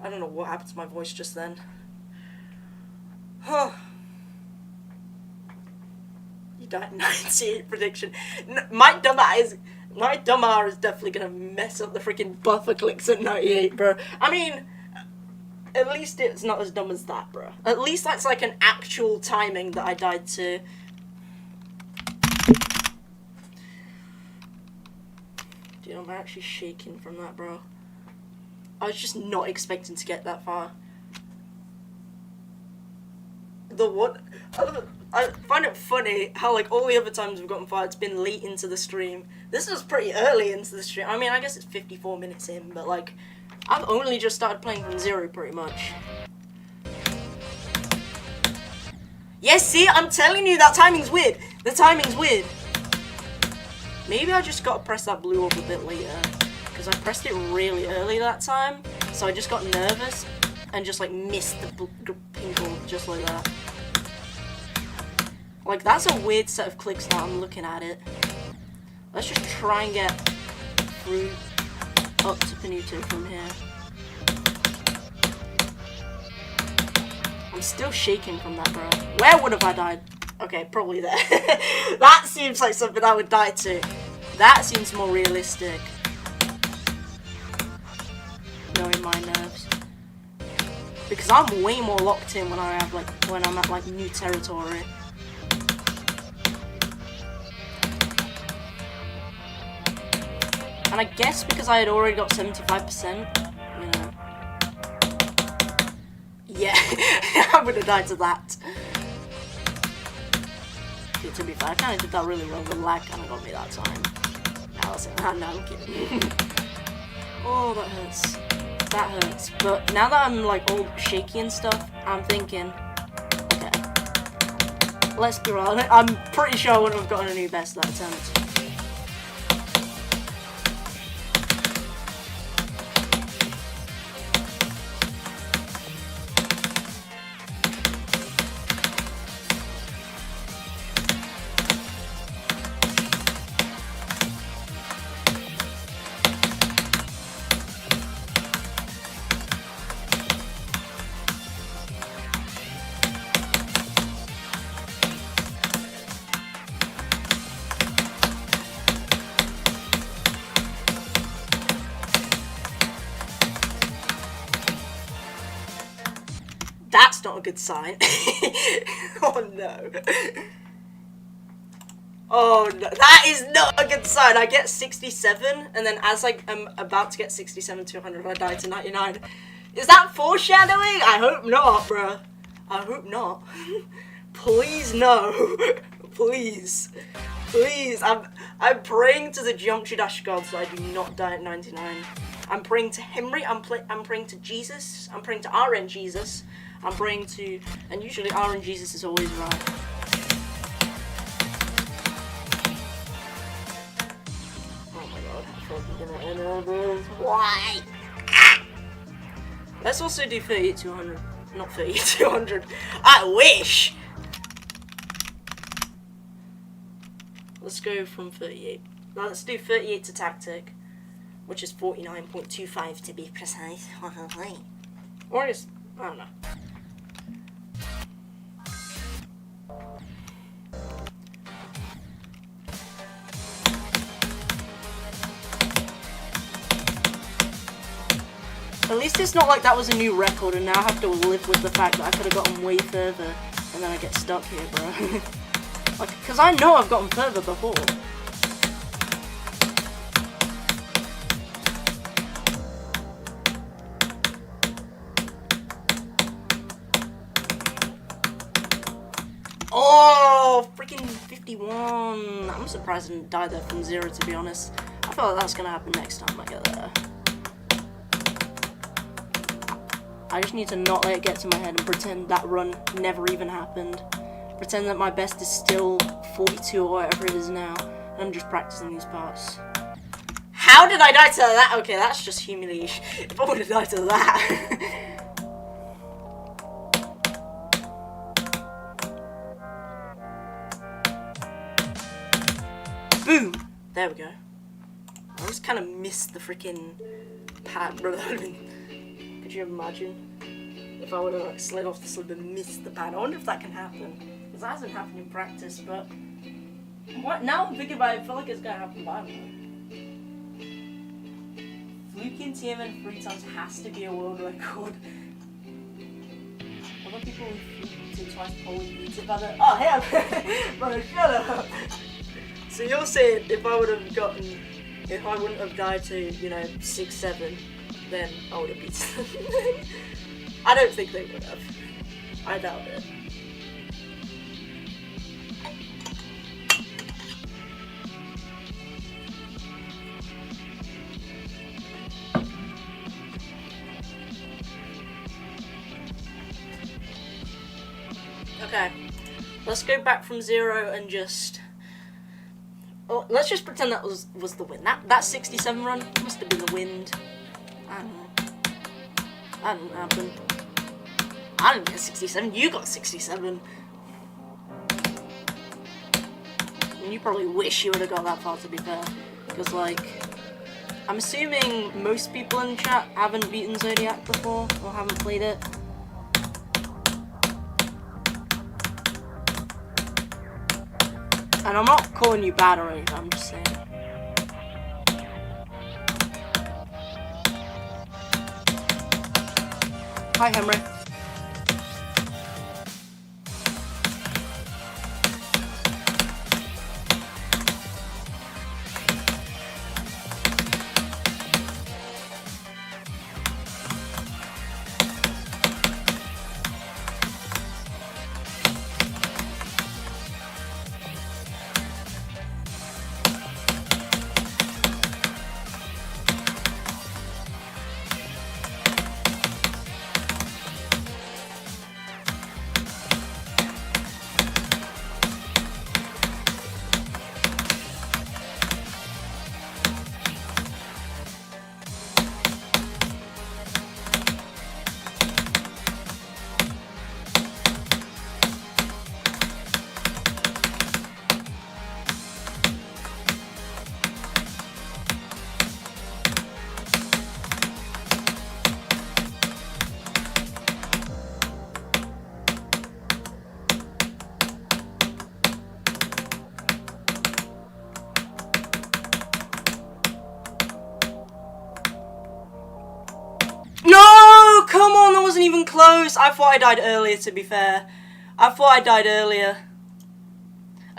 I don't know what happened to my voice just then. Huh. You died 98 prediction. My dumb R is definitely gonna mess up the freaking buffer clicks at 98, bro. I mean, at least it's not as dumb as that, bro. At least that's like an actual timing that I died to. Dude, I'm actually shaking from that, bro. I was just not expecting to get that far. I find it funny how, like, all the other times we've gotten far, it's been late into the stream. This was pretty early into the stream. I mean, I guess it's 54 minutes in, but, like, I've only just started playing from 0, pretty much. Yes, see? I'm telling you, that timing's weird. The timing's weird. Maybe I just gotta press that blue up a bit later, because I pressed it really early that time, so I just got nervous and just, like, missed the pink orb just like that. Like, that's a weird set of clicks now I'm looking at it. Let's just try and get through up to Panuto from here. I'm still shaking from that, bro. Where would have I died? Okay, probably there. That seems like something I would die to. That seems more realistic. Knowing my nerves. Because I'm way more locked in when I'm at like new territory. And I guess because I had already got 75%, you know. Yeah, I would have died to that. Yeah, to be fair, I kind of did that really well. The lag kind of got me that time. No, I'm kidding. Oh, that hurts. That hurts. But now that I'm like all shaky and stuff, I'm thinking, okay, let's be real. I'm pretty sure I wouldn't have gotten a new best that attempt. That's not a good sign. Oh no. Oh, no, that is not a good sign. I get 67, and then as I'm about to get 67 to 100, I die to 99. Is that foreshadowing? I hope not, bruh. I hope not. Please no. Please. Please. I'm praying to the Geometry Dash gods that I do not die at 99. I'm praying to Henry. I'm praying to Jesus. I'm praying to RN Jesus. I'm praying to... And usually RN Jesus is always right. Why? Let's also do 38 to 100. Not 38 to 100. I wish! Let's go from 38. Now let's do 38 to tactic, which is 49.25 to be precise. Or just, I don't know. At least it's not like that was a new record and now I have to live with the fact that I could have gotten way further and then I get stuck here, bro. Like, because I know I've gotten further before. Oh, freaking 51. I'm surprised I didn't die there from 0, to be honest. I felt like that's going to happen next time I get there. I just need to not let it get to my head and pretend that run never even happened. Pretend that my best is still 42 or whatever it is now. And I'm just practicing these parts. How did I die to that? Okay, that's just humiliation. If I would have died to that. Boom! There we go. I just kind of missed the freaking pad, bro. Could you imagine if I would have like slid off the slip and missed the pad? I wonder if that can happen. Because that hasn't happened in practice, but what? Now I'm thinking about it, I feel like it's gonna happen, but I don't know. Fluking TMN 3 times has to be a world record. Other people who fluke 2 times probably beat it by the... Oh, hell! Bro, shut up! So you're saying if I would have gotten... If I wouldn't have died to, you know, 6, 7, then I would have beaten them. I don't think they would have. I doubt it. Okay, let's go back from 0 and just... Oh, let's just pretend that was the wind. That 67 run must have been the wind. I don't know. That didn't happen. I didn't get 67, you got 67. And you probably wish you would have got that far, to be fair. Because, like, I'm assuming most people in chat haven't beaten Zodiac before, or haven't played it. And I'm not calling you bad or anything, I'm just saying. Hi, Henry. No! Come on, that wasn't even close. I thought I died earlier, to be fair. I thought I died earlier.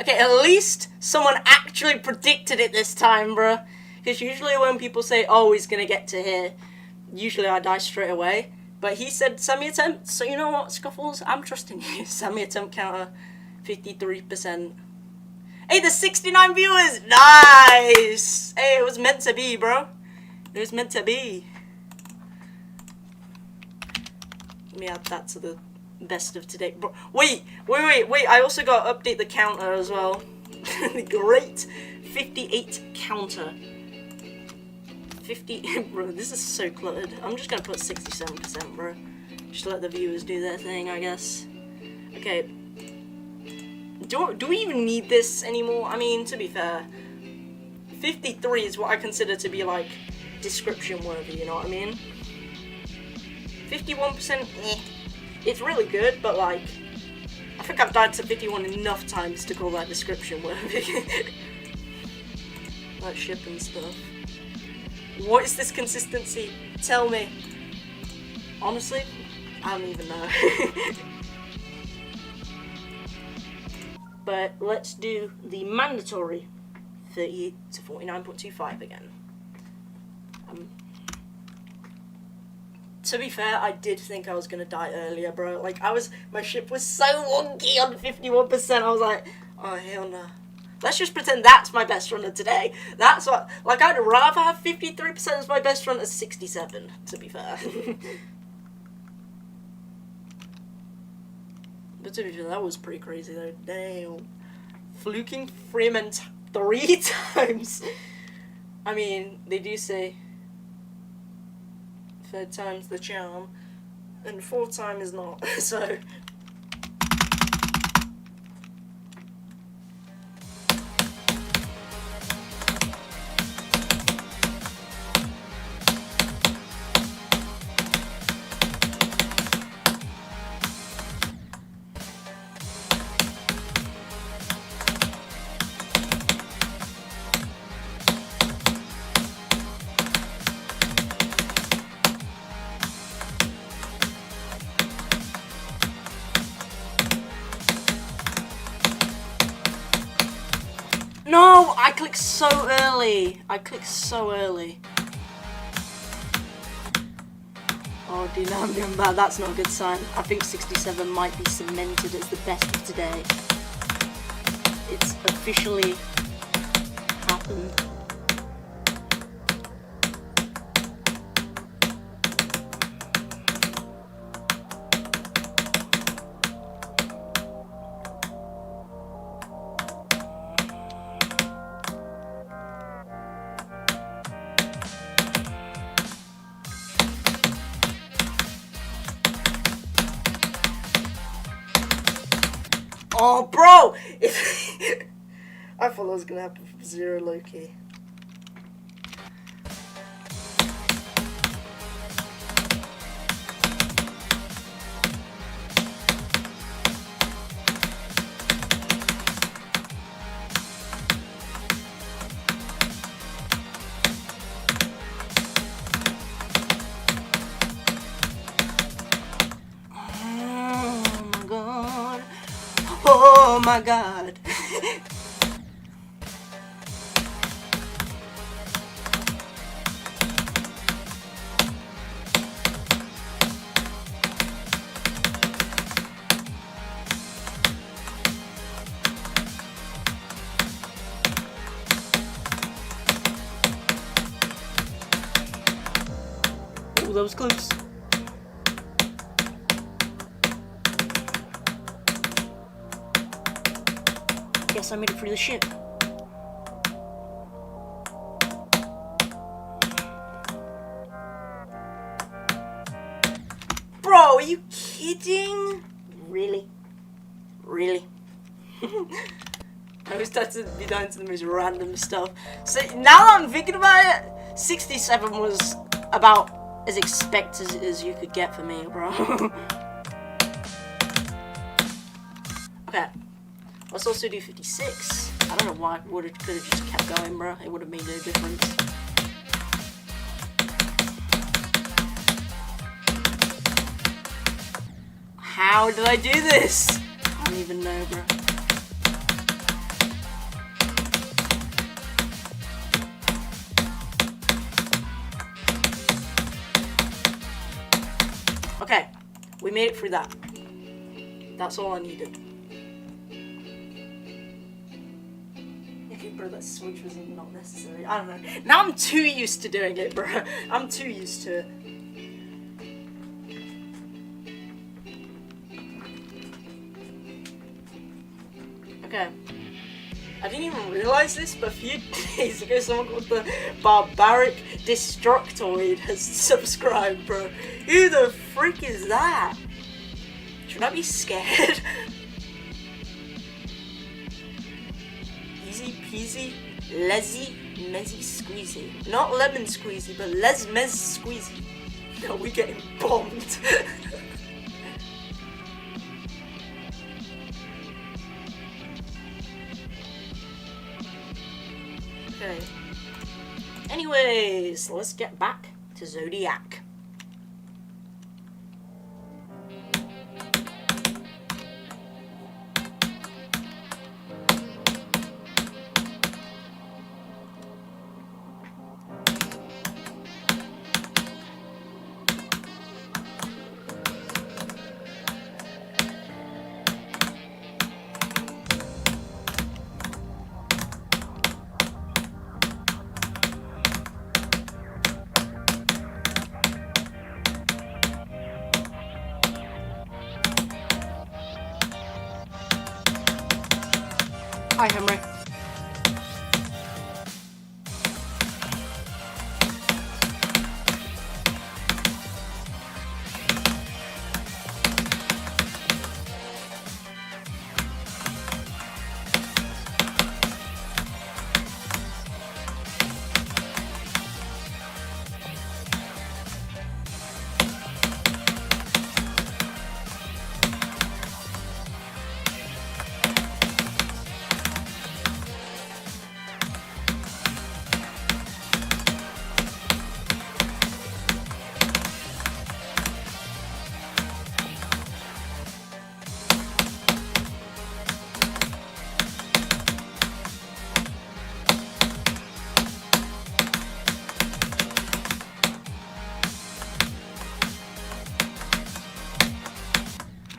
Okay, at least someone actually predicted it this time, bro. Because usually when people say, oh, he's gonna get to here, usually I die straight away. But he said semi-attempt, so you know what, Scuffles? I'm trusting you. Semi-attempt counter, 53%. Hey, there's 69 viewers! Nice! Hey, it was meant to be, bro. It was meant to be. Let me add that to the best of today. Bro, wait! I also got to update the counter as well. The great 58 counter. 50, bro, this is so cluttered. I'm just gonna put 67%, bro. Just let the viewers do their thing, I guess. Okay. Do we even need this anymore? I mean, to be fair, 53 is what I consider to be, like, description worthy, you know what I mean? 51%, eh. It's really good, but, like, I think I've died to 51 enough times to call that description worthy. Like ship and stuff. What is this consistency? Tell me. Honestly, I don't even know. But let's do the mandatory 38 to 49.25 again. To be fair, I did think I was gonna die earlier, bro. Like, my ship was so wonky on 51%. I was like, oh hell no. Let's just pretend that's my best run of today. That's what, like, I'd rather have 53% as my best run as 67, to be fair. But to be fair, that was pretty crazy though. Damn. Fluking Freeman 3 times. I mean, they do say third time's the charm, and fourth time is not, so. No, I clicked so early. Oh, dude, now I'm going bad. That's not a good sign. I think 67 might be cemented as the best of today. It's officially happened. Oh, bro! I thought that was gonna happen from 0 low-key. Oh my god. Oh, that was close. Guess I made it through the ship. Bro, are you kidding? Really? Really? I was starting to be down to the most random stuff. So now that I'm thinking about it, 67 was about as expected as you could get for me, bro. Okay. Let's also do 56. I don't know why I could have just kept going, bro. It would have made no difference. How did I do this? I don't even know, bro. Okay, we made it through that. That's all I needed. Okay, bro, that switch was not necessary. I don't know. Now I'm too used to doing it, bro. I'm too used to it. Okay. I didn't even realize this, but a few days ago, someone called the Barbaric Destructoid has subscribed, bro. Who the freak is that? Should I be scared? Easy peasy, lezzy, mezzy squeezy. Not lemon squeezy, but les mez squeezy. No, we're getting bombed. Okay. Anyways, let's get back to Zodiac. Hi, Henry.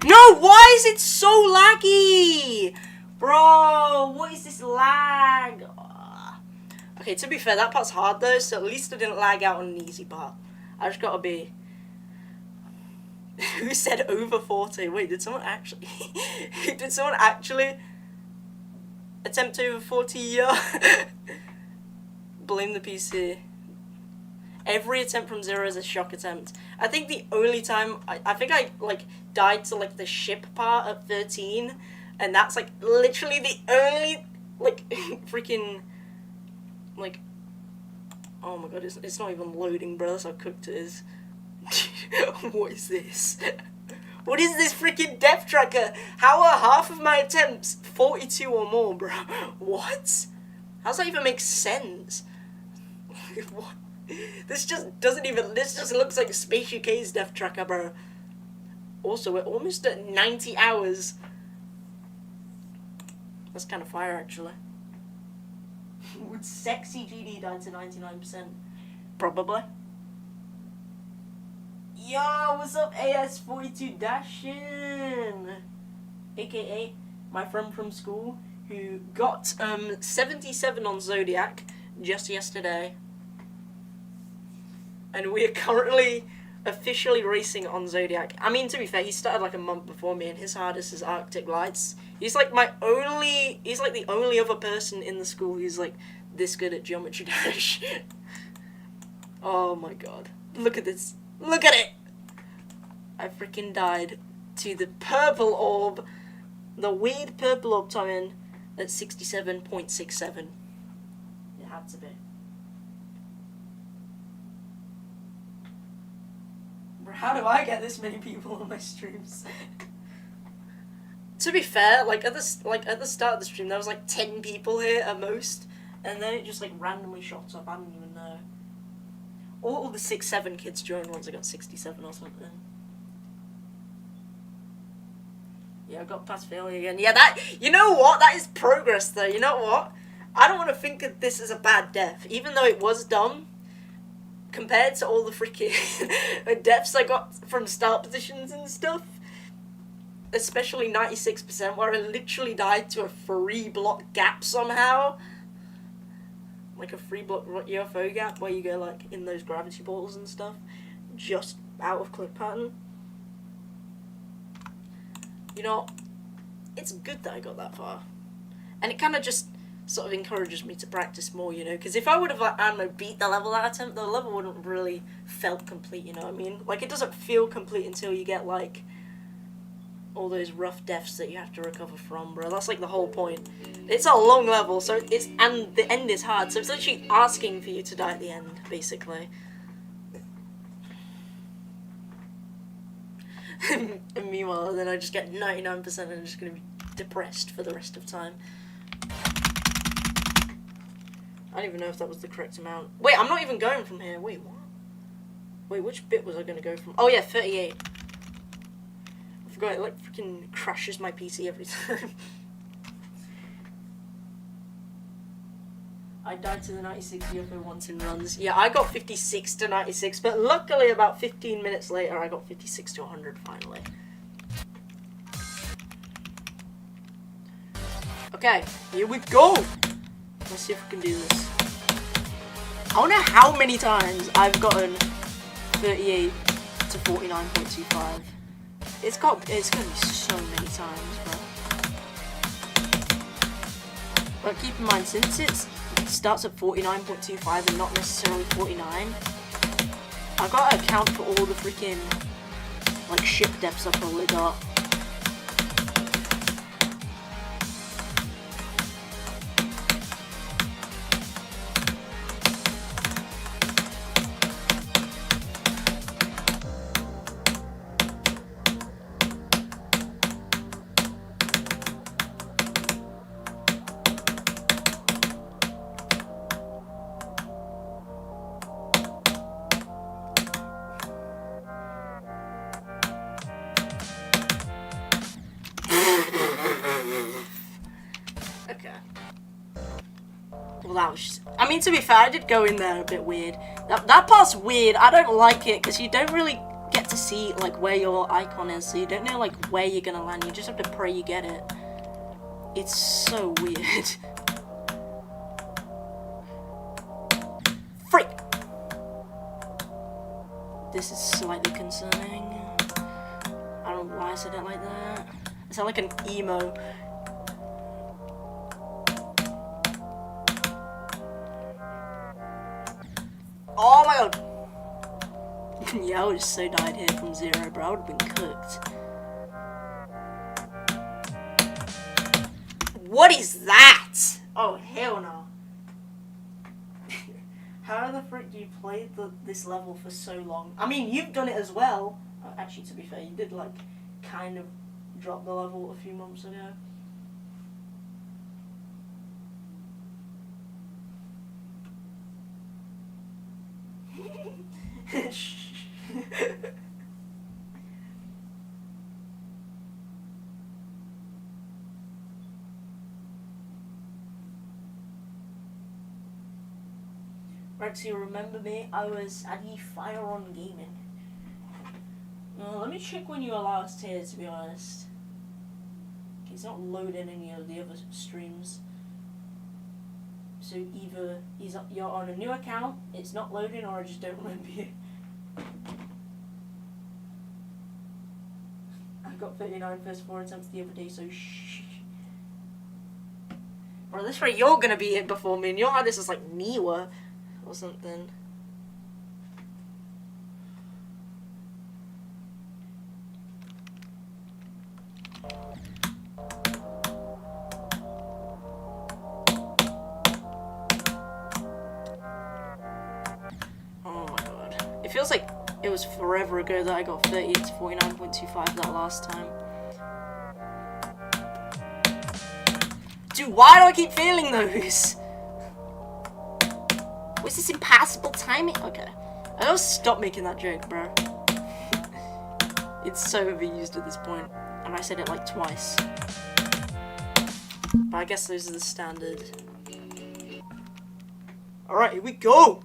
No, why is it so laggy? Bro, what is this lag? Okay, to be fair, that part's hard though, so at least I didn't lag out on an easy part. I just gotta be... Who said over 40? Wait, did someone actually... Did someone actually attempt over 40? Blame the PC. Every attempt from zero is a shock attempt. I think the only time I think I like died to like the ship part at 13, and that's like literally the only like freaking like, oh my god, it's not even loading, bro. That's how cooked it is. What is this? What is this freaking death tracker? How are half of my attempts 42 or more, bro? What? How does that even make sense? What? This just doesn't even, this just looks like Space UK's death tracker, bro. Also, we're almost at 90 hours. That's kind of fire, actually. Would sexy GD die to 99%? Probably. Yo, what's up, AS42 Dashin? AKA my friend from school who got 77 on Zodiac just yesterday. And we are currently officially racing on Zodiac. I mean, to be fair, he started like a month before me, and his hardest is Arctic Lights. He's like the only other person in the school who's like this good at Geometry Dash. Oh my god. Look at this. Look at it! I freaking died to the purple orb. The weird purple orb time at 67.67. It had to be. How do I get this many people on my streams? To be fair, like at the start of the stream, there was like 10 people here at most, and then it just like randomly shot up. I don't even know. All the 6-7 kids joined once I got 67 or something. Yeah, I got past failure again. Yeah, that, you know what? That is progress though. You know what? I don't want to think of this as a bad death, even though it was dumb. compared to all the freaking depths I got from start positions and stuff, especially 96%, where I literally died to a 3-block gap somehow. Like a 3-block UFO gap where you go like in those gravity balls and stuff, just out of click pattern. You know, it's good that I got that far. And it kind of just sort of encourages me to practice more, you know, because if I would have, like, I don't know, beat the level that attempt, the level wouldn't have really felt complete, you know what I mean? Like, it doesn't feel complete until you get, like, all those rough deaths that you have to recover from, bro. That's, like, the whole point. It's a long level, so it's, and the end is hard, so it's literally asking for you to die at the end, basically. And meanwhile, then I just get 99% and I'm just gonna be depressed for the rest of time. I don't even know if that was the correct amount. Wait, I'm not even going from here. Wait, what? Wait, which bit was I gonna go from? Oh yeah, 38. I forgot, it like freaking crashes my PC every time. I died to the 96 UFO once in runs. Yeah, I got 56 to 96, but luckily about 15 minutes later I got 56 to 100 finally. Okay, here we go! Let's see if we can do this. I wonder how many times I've gotten 38 to 49.25. It's gonna be so many times, bro. But keep in mind, since it starts at 49.25 and not necessarily 49, I gotta account for all the freaking like ship depths I probably got. Well, that was just, I mean, to be fair, I did go in there a bit weird. That part's weird. I don't like it because you don't really get to see like where your icon is, so you don't know like where you're gonna land. You just have to pray you get it. It's so weird. Freak! This is slightly concerning. I don't know why I said it like that. I sound like an emo. Oh my god! Yeah, I would have so died here from 0, bro. I would have been cooked. What is that? Oh, hell no. How the frick do you play this level for so long? I mean, you've done it as well. Actually, to be fair, you did, like, kind of drop the level a few months ago. Rex, you remember me? I did Fire on Gaming. Let me check when you were last here, to be honest. It's not loading any of the other streams. So either you're on a new account, it's not loading, or I just don't remember you. I got 39 first 4 attempts the other day, so shh. Bro, this rate you're gonna be it before me, and you'll have this as like Niwa or something. It feels like it was forever ago that I got 38 to 49.25 that last time. Dude, why do I keep failing those? Was this impassable timing? Okay. I gotta stop making that joke, bro. It's so overused at this point. And I said it like twice. But I guess those are the standard. Alright, here we go!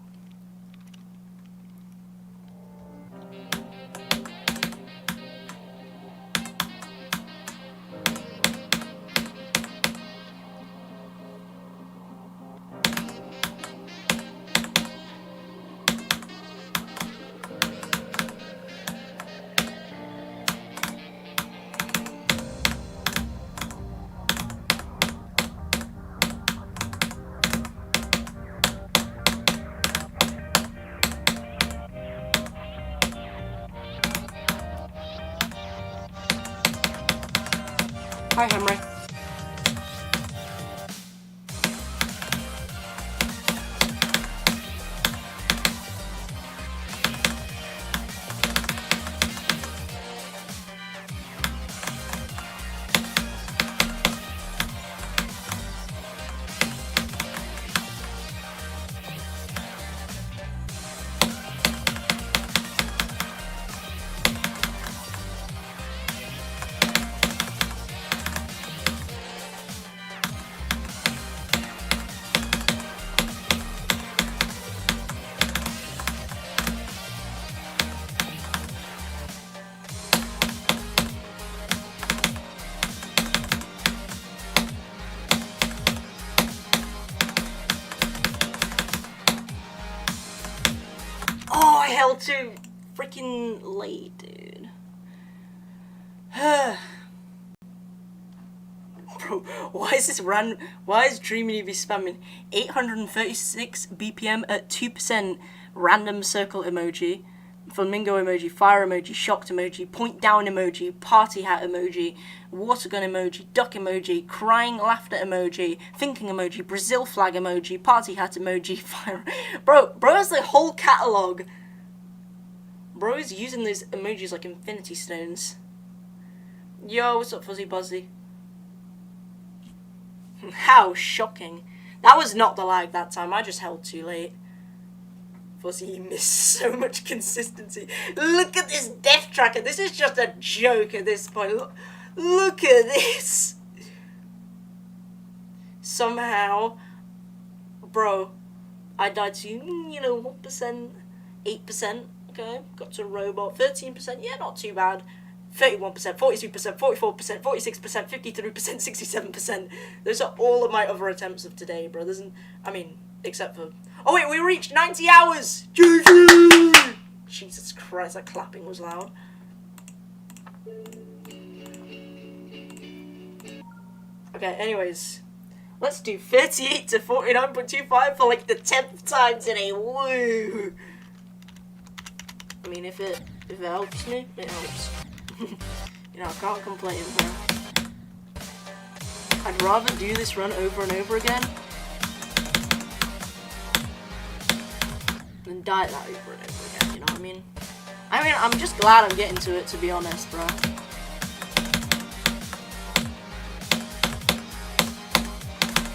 Hi, Henry. Oh, I held too freaking late, dude. Bro, why is this why is Dreamy TV spamming 836 BPM at 2% random circle emoji, flamingo emoji, fire emoji, shocked emoji, point down emoji, party hat emoji, water gun emoji, duck emoji, crying laughter emoji, thinking emoji, Brazil flag emoji, party hat emoji, fire. Bro has the whole catalogue. Bro is using those emojis like infinity stones. Yo, what's up, Fuzzy Buzzy? How shocking. That was not the lag that time, I just held too late. Fuzzy, you missed so much consistency. Look at this death tracker. This is just a joke at this point. Look at this. Somehow, bro, I died to, 1%, 8%. Okay, got to robot. 13%, yeah, not too bad. 31%, 42%, 44%, 46%, 53%, 67%. Those are all of my other attempts of today, bro. Except for... Oh wait, we reached 90 hours! GG! Jesus Christ, that clapping was loud. Okay, anyways. Let's do 38 to 49.25 for like the 10th time today. Woo! I mean, if it helps me, it helps. I can't complain, bro. I'd rather do this run over and over again than die that over and over again, you know what I mean? I'm just glad I'm getting to it, to be honest, bro.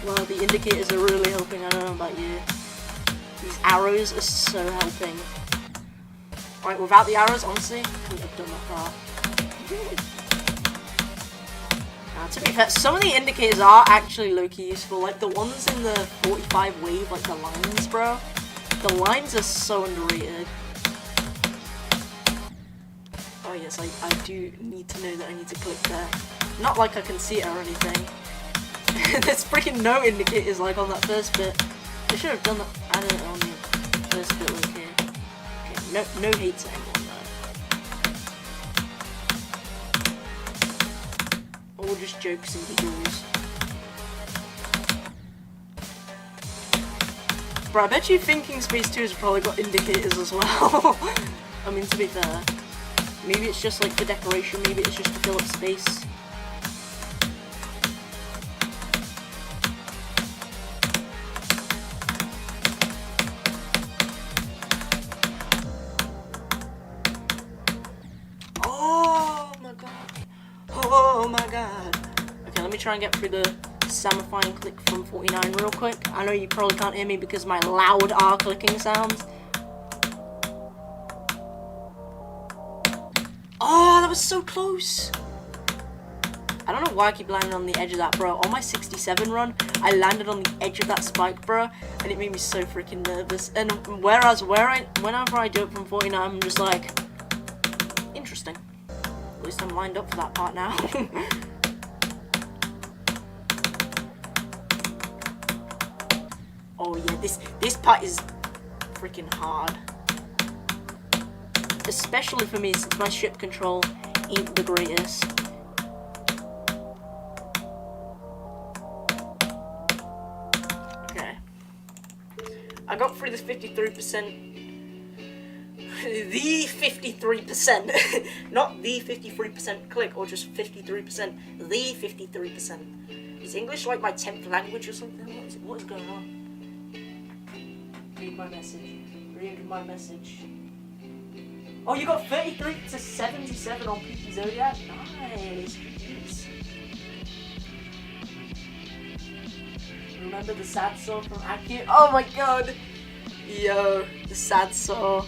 Well, the indicators are really helping, I don't know about you. These arrows are so helping. Right, without the arrows, honestly, I couldn't have done that far. To be fair, some of the indicators are actually low-key useful, like the ones in the 45 wave, like the lines, bro. The lines are so underrated. Oh yes, I do need to know that I need to click there. Not like I can see it or anything. There's freaking no indicators like on that first bit. I should have done that, I don't know, on the first bit like here. Okay, no hate to anyone. Or just jokes and giggles. Bro, I bet you Thinking Space 2 has probably got indicators as well. I mean, to be fair. Maybe it's just like for decoration, maybe it's just to fill up space. Oh my god. Okay, let me try and get through the Samifying click from 49 real quick. I know you probably can't hear me because my loud R clicking sounds. Oh, that was so close. I don't know why I keep landing on the edge of that, bro. On my 67 run, I landed on the edge of that spike, bro, and it made me so freaking nervous. And whereas whenever I do it from 49, I'm just like, interesting. At least I'm lined up for that part now. Oh yeah, this part is freaking hard. Especially for me, since my ship control ain't the greatest. Okay. I got through this 53%. the 53%, not the 53% click, or just 53%, the 53%. Is English like my 10th language or something? What is going on? Read my message. Read my message. Oh, you got 33 to 77 on PP Zodiac? Nice. Jeez. Remember the sad saw from Aki? Oh my god! Yo, the sad saw.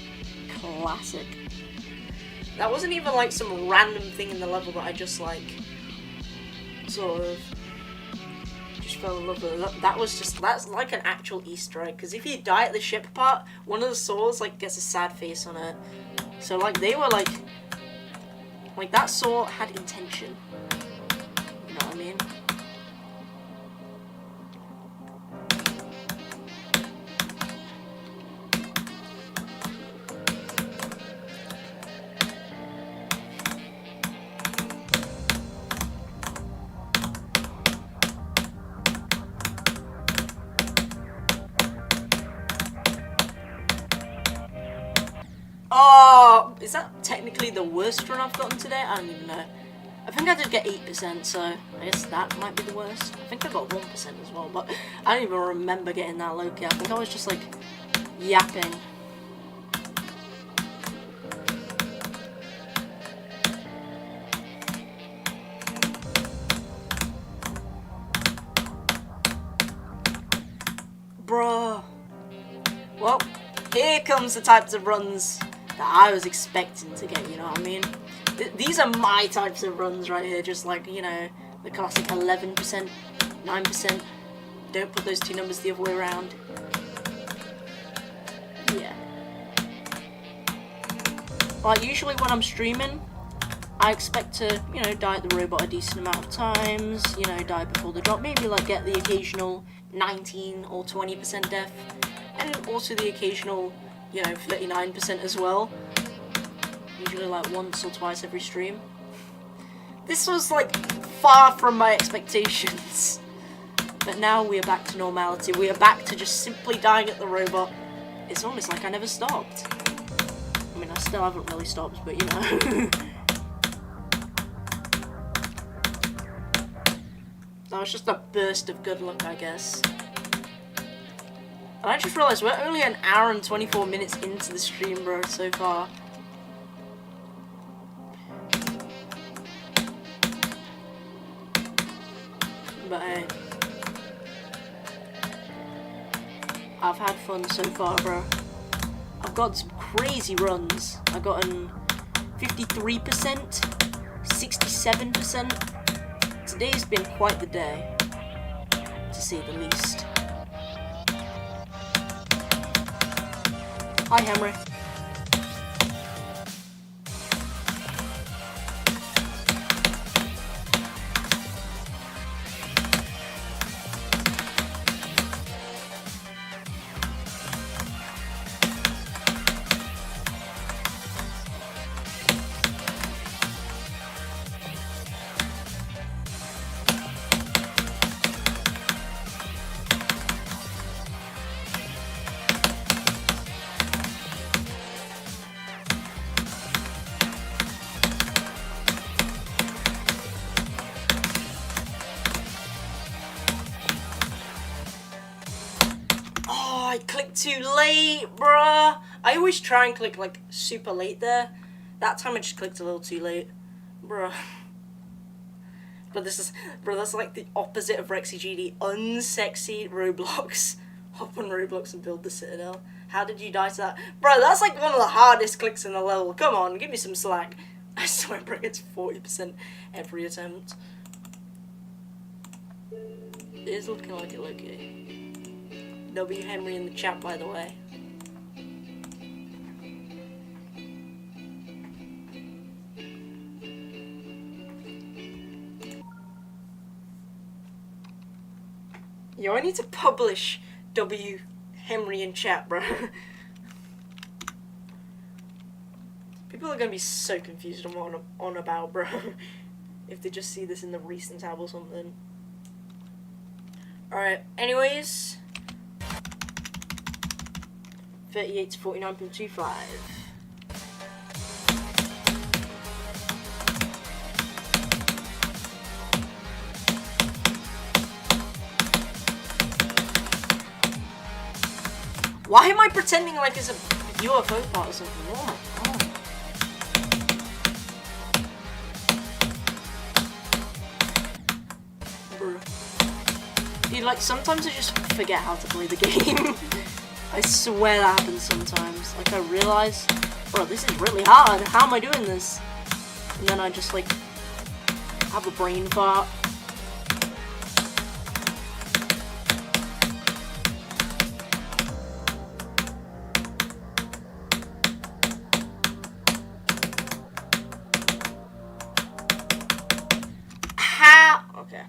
Classic. That wasn't even like some random thing in the level that I just like sort of just fell in love with. That's like an actual Easter egg, because if you die at the ship part, one of the saws like gets a sad face on it. So like they were like that saw had intention. You know what I mean? Oh, is that technically the worst run I've gotten today? I don't even know. I think I did get 8%, so I guess that might be the worst. I think I got 1% as well, but I don't even remember getting that low key. I think I was just like yapping. Bruh. Well, here comes the types of runs that I was expecting to get, you know what I mean? These are my types of runs right here, just like, you know, the classic 11%, 9%. Don't put those two numbers the other way around. Yeah. Like, usually when I'm streaming, I expect to, you know, die at the robot a decent amount of times, you know, die before the drop, maybe like get the occasional 19 or 20% death, and also the occasional, you know, 39% as well. Usually like once or twice every stream. This was like far from my expectations. But now we are back to normality. We are back to just simply dying at the robot. It's almost like I never stopped. I mean, I still haven't really stopped, but you know. That was just a burst of good luck, I guess. And I just realised we're only an hour and 24 minutes into the stream, bro, so far. But hey, I've had fun so far, bro. I've got some crazy runs. I've gotten 53%, 67%. Today's been quite the day, to say the least. Hi, Henry. I clicked too late, bruh. I always try and click like super late there. That time I just clicked a little too late, bruh. But that's like the opposite of Rexy GD, unsexy Roblox. Hop on Roblox and build the Citadel. How did you die to that? Bro, that's like one of the hardest clicks in the level. Come on, give me some slack. I swear, bro, it's 40% every attempt. It is looking like it, okay. W Henry in the chat, by the way. Yo, I need to publish W Henry in chat, bro. People are gonna be so confused on what I'm on about, bro. If they just see this in the recent tab or something. Alright, anyways. 38 to 49.25. Why am I pretending like it's a UFO part or something? Oh my god. Bruh. Dude, like, sometimes I just forget how to play the game. I swear that happens sometimes. Like, I realize, bro, this is really hard. How am I doing this? And then I just, like, have a brain fart. How? Okay.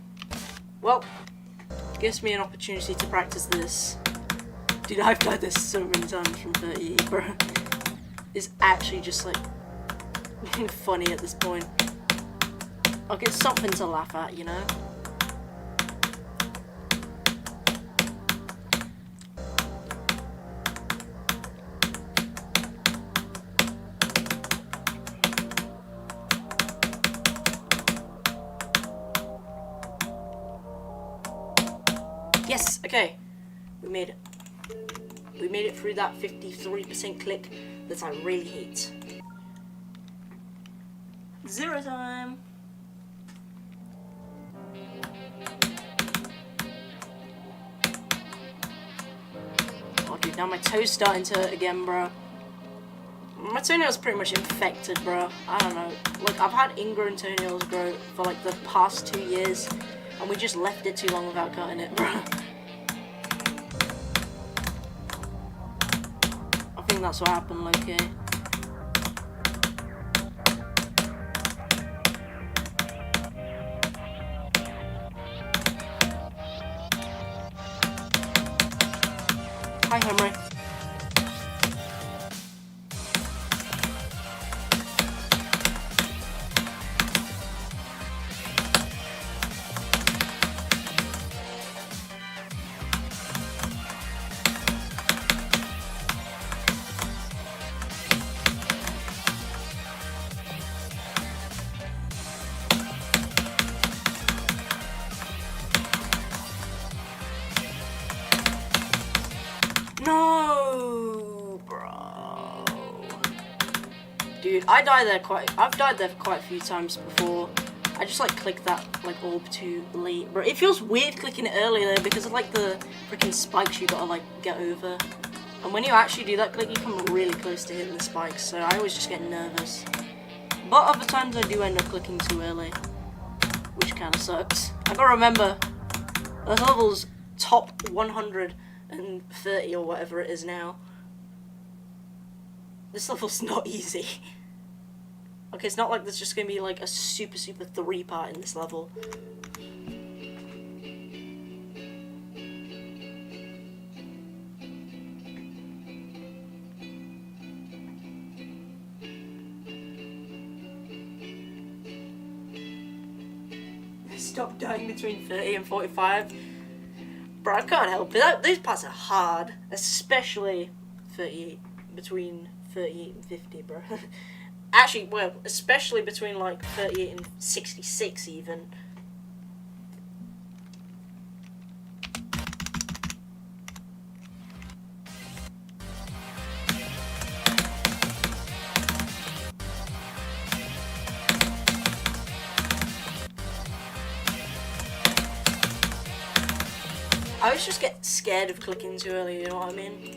Well, gives me an opportunity to practice this. Dude, I've tried this so many times from 38, bro. It's actually just, like, funny at this point. Like, it's something to laugh at, you know? Yes, okay. We made it. We made it through that 53% click that I really hate. 0 time. Oh, dude, now my toe's starting to hurt again, bro. My toenail's pretty much infected, bro. I don't know. Look, I've had ingrown toenails grow for like the past 2 years, and we just left it too long without cutting it, bro. I think that's what happened, Loki. Hi, Henry. No, bro. Dude, I've died there quite a few times before. I just like click that like orb too late, bro. It feels weird clicking it early though because of like the freaking spikes you gotta like get over. And when you actually do that click, you come really close to hitting the spikes. So I always just get nervous. But other times I do end up clicking too early, which kind of sucks. I gotta remember, this level's top 130 or whatever it is now. This level's not easy. Okay, it's not like there's just gonna be like a super 3 part in this level. Stop dying between 30 and 45. Bro, I can't help it. Those parts are hard. Especially 38. Between 38 and 50, bro. Actually, well, especially between like 38 and 66 even. I always just get scared of clicking too early, you know what I mean?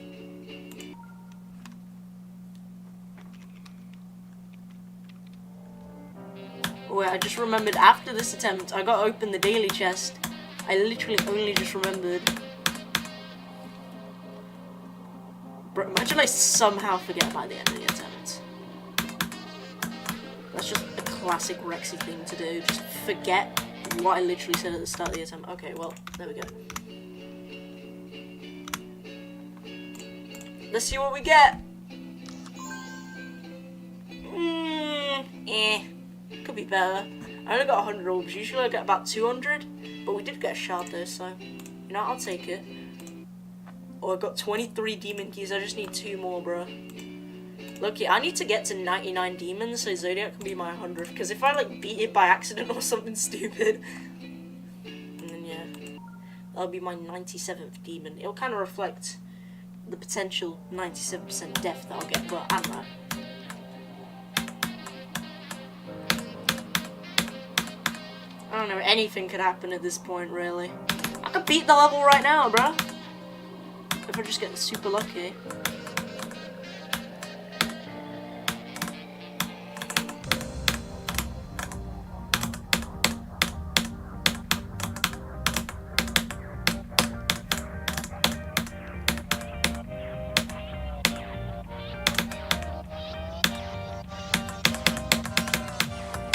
Wait, I just remembered after this attempt, I got to open the daily chest. I literally only just remembered. Bro, imagine I somehow forget by the end of the attempt. That's just a classic Rexy thing to do. Just forget what I literally said at the start of the attempt. Okay, well, there we go. Let's see what we get. Could be better. I only got 100 orbs. Usually I get about 200, but we did get a shard though, so you know, I'll take it. Oh, I got 23 demon keys. I just need 2 more, bro. Look, I need to get to 99 demons so Zodiac can be my 100th. Because if I like beat it by accident or something stupid, and then yeah, that'll be my 97th demon. It'll kind of reflect the potential 97% death that I'll get, but I'm right. I don't know, anything could happen at this point, really. I could beat the level right now, bro. If I just get super lucky.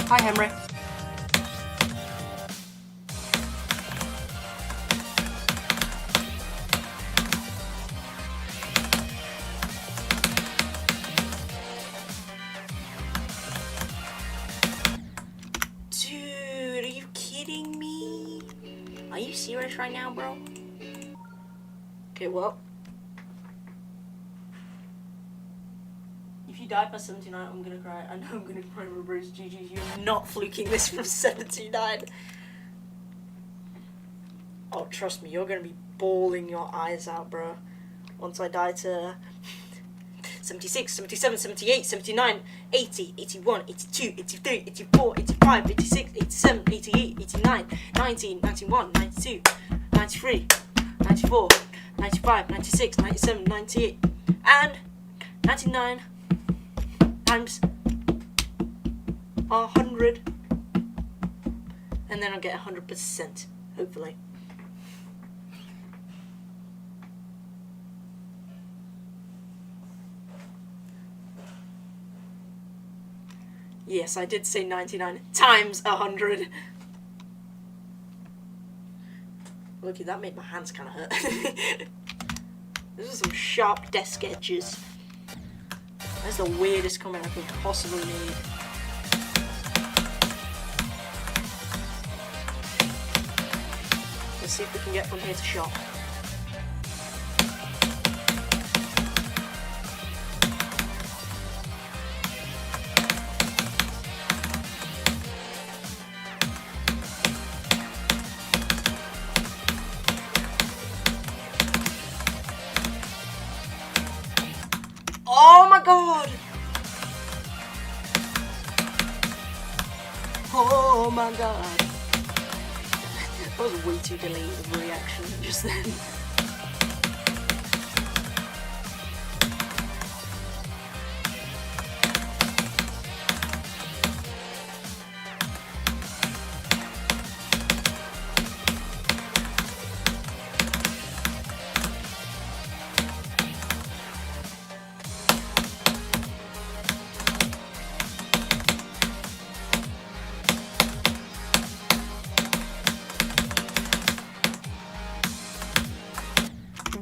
Hi, Henry. Dude, are you kidding me? Are you serious right now, bro? Okay, well. If you die by 79, I'm gonna cry. I know I'm gonna cry, my bros. GG, you're not fluking this from 79. Oh, trust me, you're gonna be bawling your eyes out, bro. Once I die to 76, 77, 78, 79, 80, 81, 82, 83, 84, 85, 86, 87, 88, 89, 90, 91, 92, 93, 94, 95, 96, 97, 98, and 99 times 100, and then I'll get 100%, hopefully. Yes, I did say 99 times 100. Look, that made my hands kind of hurt. Those are some sharp desk edges. That's the weirdest comment I could possibly need. Let's see if we can get from here to shop. Oh my god! Oh my god! That was way too delayed of a reaction just then.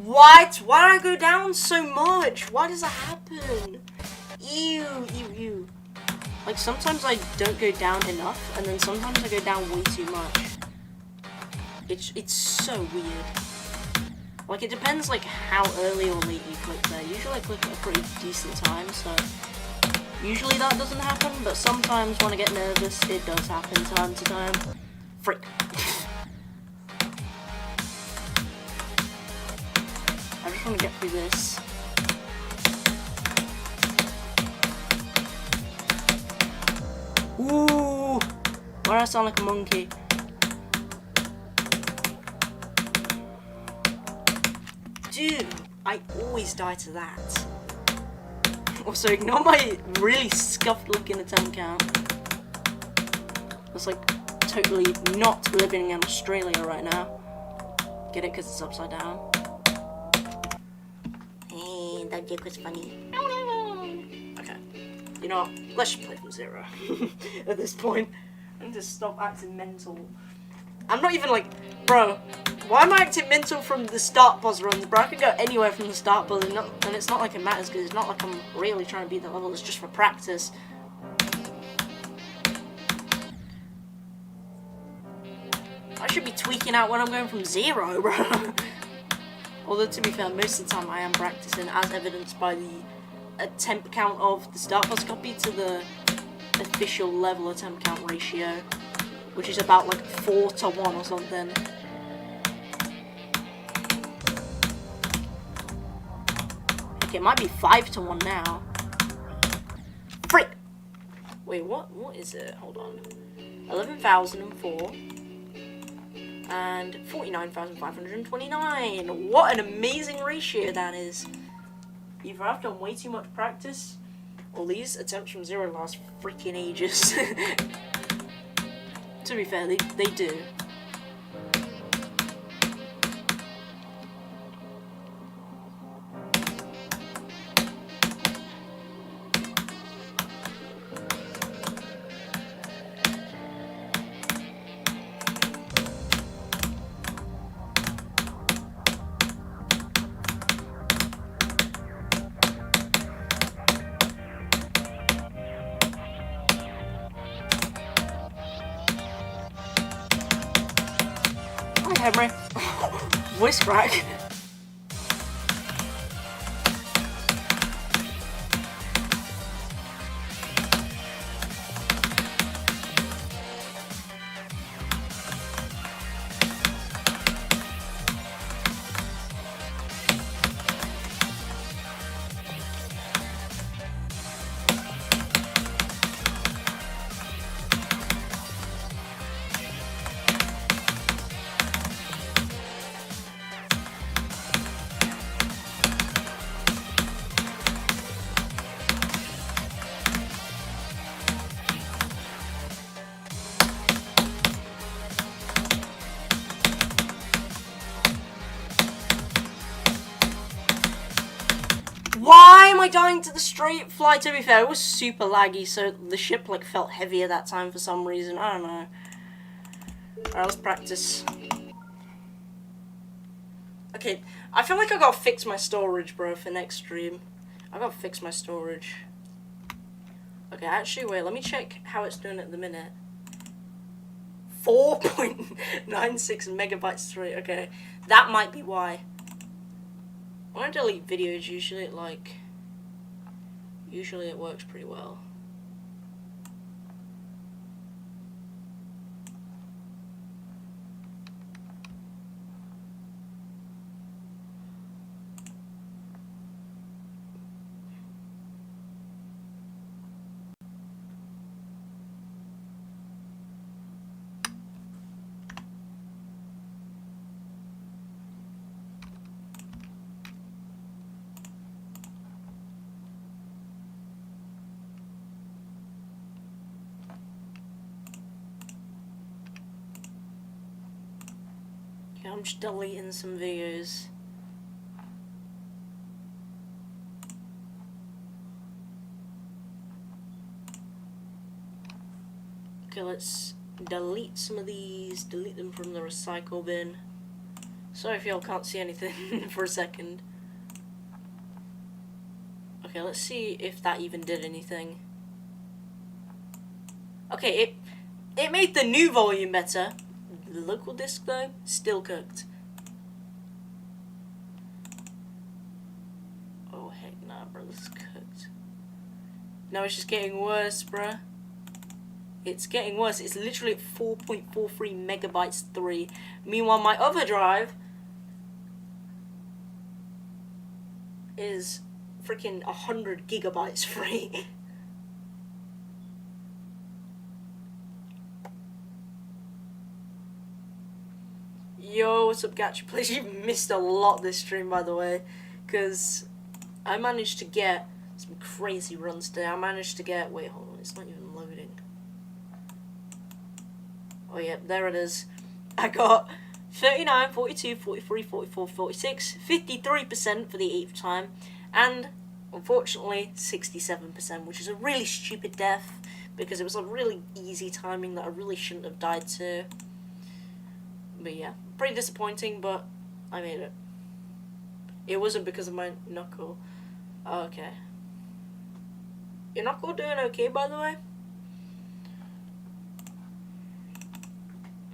What? Why do I go down so much? Why does that happen? Ew, ew, ew. Like, sometimes I don't go down enough, and then sometimes I go down way too much. It's so weird. Like, it depends, like, how early or late you click there. Usually I click at a pretty decent time, so usually that doesn't happen, but sometimes when I get nervous, it does happen time to time. Freak. I just want to get through this. Ooh! Why do I sound like a monkey? Dude, I always die to that. Also, ignore my really scuffed looking attempt count. It's like totally not living in Australia right now. Get it? Because it's upside down. And that joke was funny. Okay. You know what? Let's just play from zero. At this point. I need to stop acting mental. I'm not even like, bro, why am I acting mental from the start boss runs, bro? I can go anywhere from the start boss, and it's not like it matters, because it's not like I'm really trying to beat the level, it's just for practice. I should be tweaking out when I'm going from zero, bro. Although, to be fair, most of the time I am practicing, as evidenced by the attempt count of the start boss copy to the official level attempt count ratio, which is about like 4 to 1 or something. Okay, it might be 5 to 1 now. Frick! Wait, what is it? Hold on. 11,004 and 49,529. What an amazing ratio that is. Either I've done way too much practice, or these attempts from 0 last freaking ages. To be fair, they do. Henry. Voice crack. Why am I dying to the straight fly? To be fair, it was super laggy, so the ship like felt heavier that time for some reason. I don't know. Alright, let's practice. Okay, I feel like I gotta fix my storage, bro, for next stream. I gotta fix my storage. Okay, actually, wait, let me check how it's doing at the minute. 4.96 megabytes straight. Okay, that might be why. When I delete videos, usually it works pretty well. I'm just deleting some videos. Okay, let's delete some of these, delete them from the recycle bin. Sorry if y'all can't see anything for a second. Okay, let's see if that even did anything. Okay, it made the new volume better. The local disc though, still cooked. Oh heck nah, bro, this is cooked. No, it's just getting worse, bruh. It's getting worse. It's literally at 4.43 megabytes 3. Meanwhile, my other drive is freaking 100 gigabytes free. Yo, what's up, Gacha? Please, you missed a lot this stream, by the way, because I managed to get some crazy runs today. I managed to get, wait, hold on, it's not even loading. Oh yeah, there it is. I got 39, 42, 43, 44, 46, 53% for the 8th time, and unfortunately 67%, which is a really stupid death, because it was a really easy timing that I really shouldn't have died to. But yeah, pretty disappointing, but I made it. It wasn't because of my knuckle. Oh, okay. Your knuckle doing okay, by the way?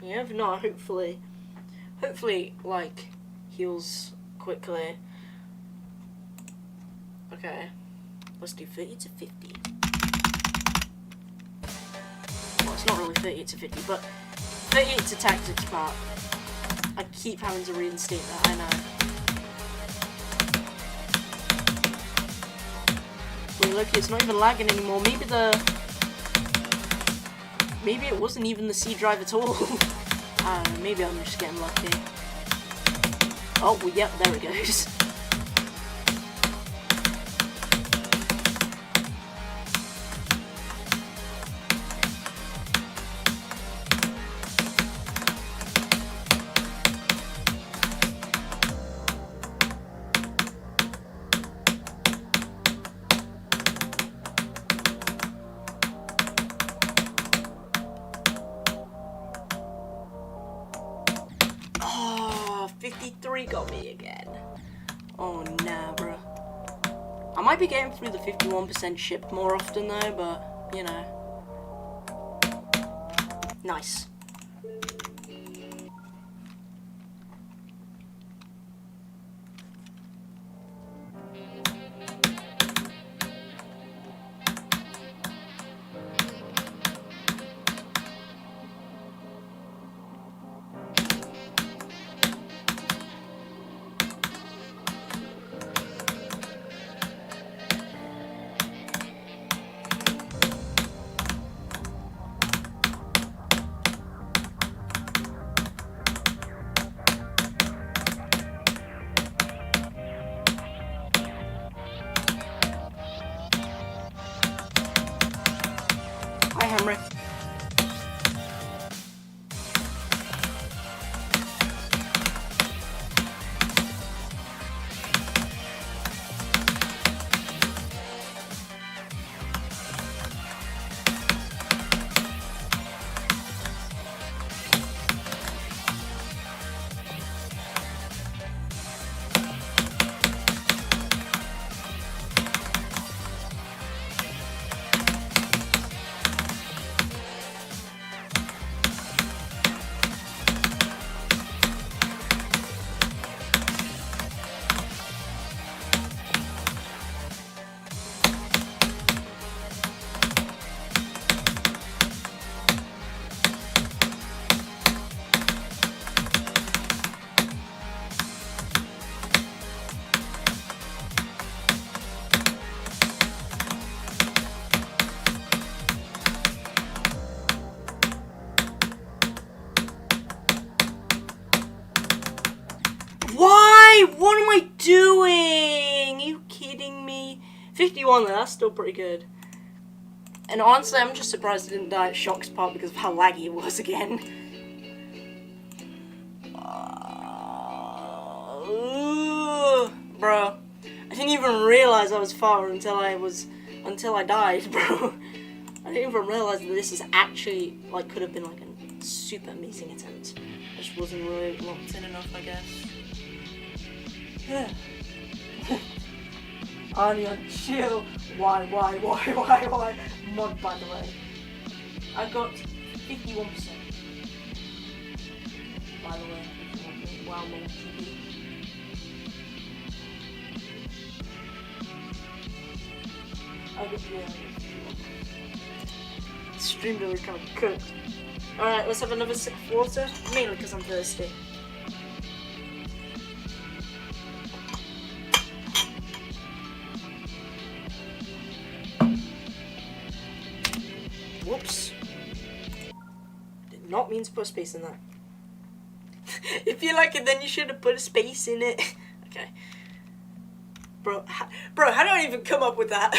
Yeah, if not, hopefully, like, heals quickly. Okay, let's do 30 to 50. Well, it's not really 30 to 50, but 38 to tactics part. I keep having to reinstate that, I know. mean, look, it's not even lagging anymore. Maybe it wasn't even the C drive at all. I don't know, maybe I'm just getting lucky. Oh, well, yep, there it goes. Oh, 53 got me again. Oh, nah, bro. I might be getting through the 51% shipped more often though, but, you know. Nice. Hi, Henry. Why? What am I doing? Are you kidding me? 51 though, that's still pretty good. And honestly, I'm just surprised I didn't die at Shock's part because of how laggy it was again. Bro, I didn't even realize I was far until I died, bro. I didn't even realize that this is actually, like, could have been like a super amazing attempt. I just wasn't really locked in enough, I guess. Yeah. Onion, chill. Why? Mod, by the way. I got 51%. By the way, wow, more TV. I got, yeah. Stream really kind of cooked. Alright, let's have another sip of water. Mainly because I'm thirsty. Whoops. Did not mean to put a space in that. If you like it, then you should have put a space in it. Okay. Bro, how do I even come up with that?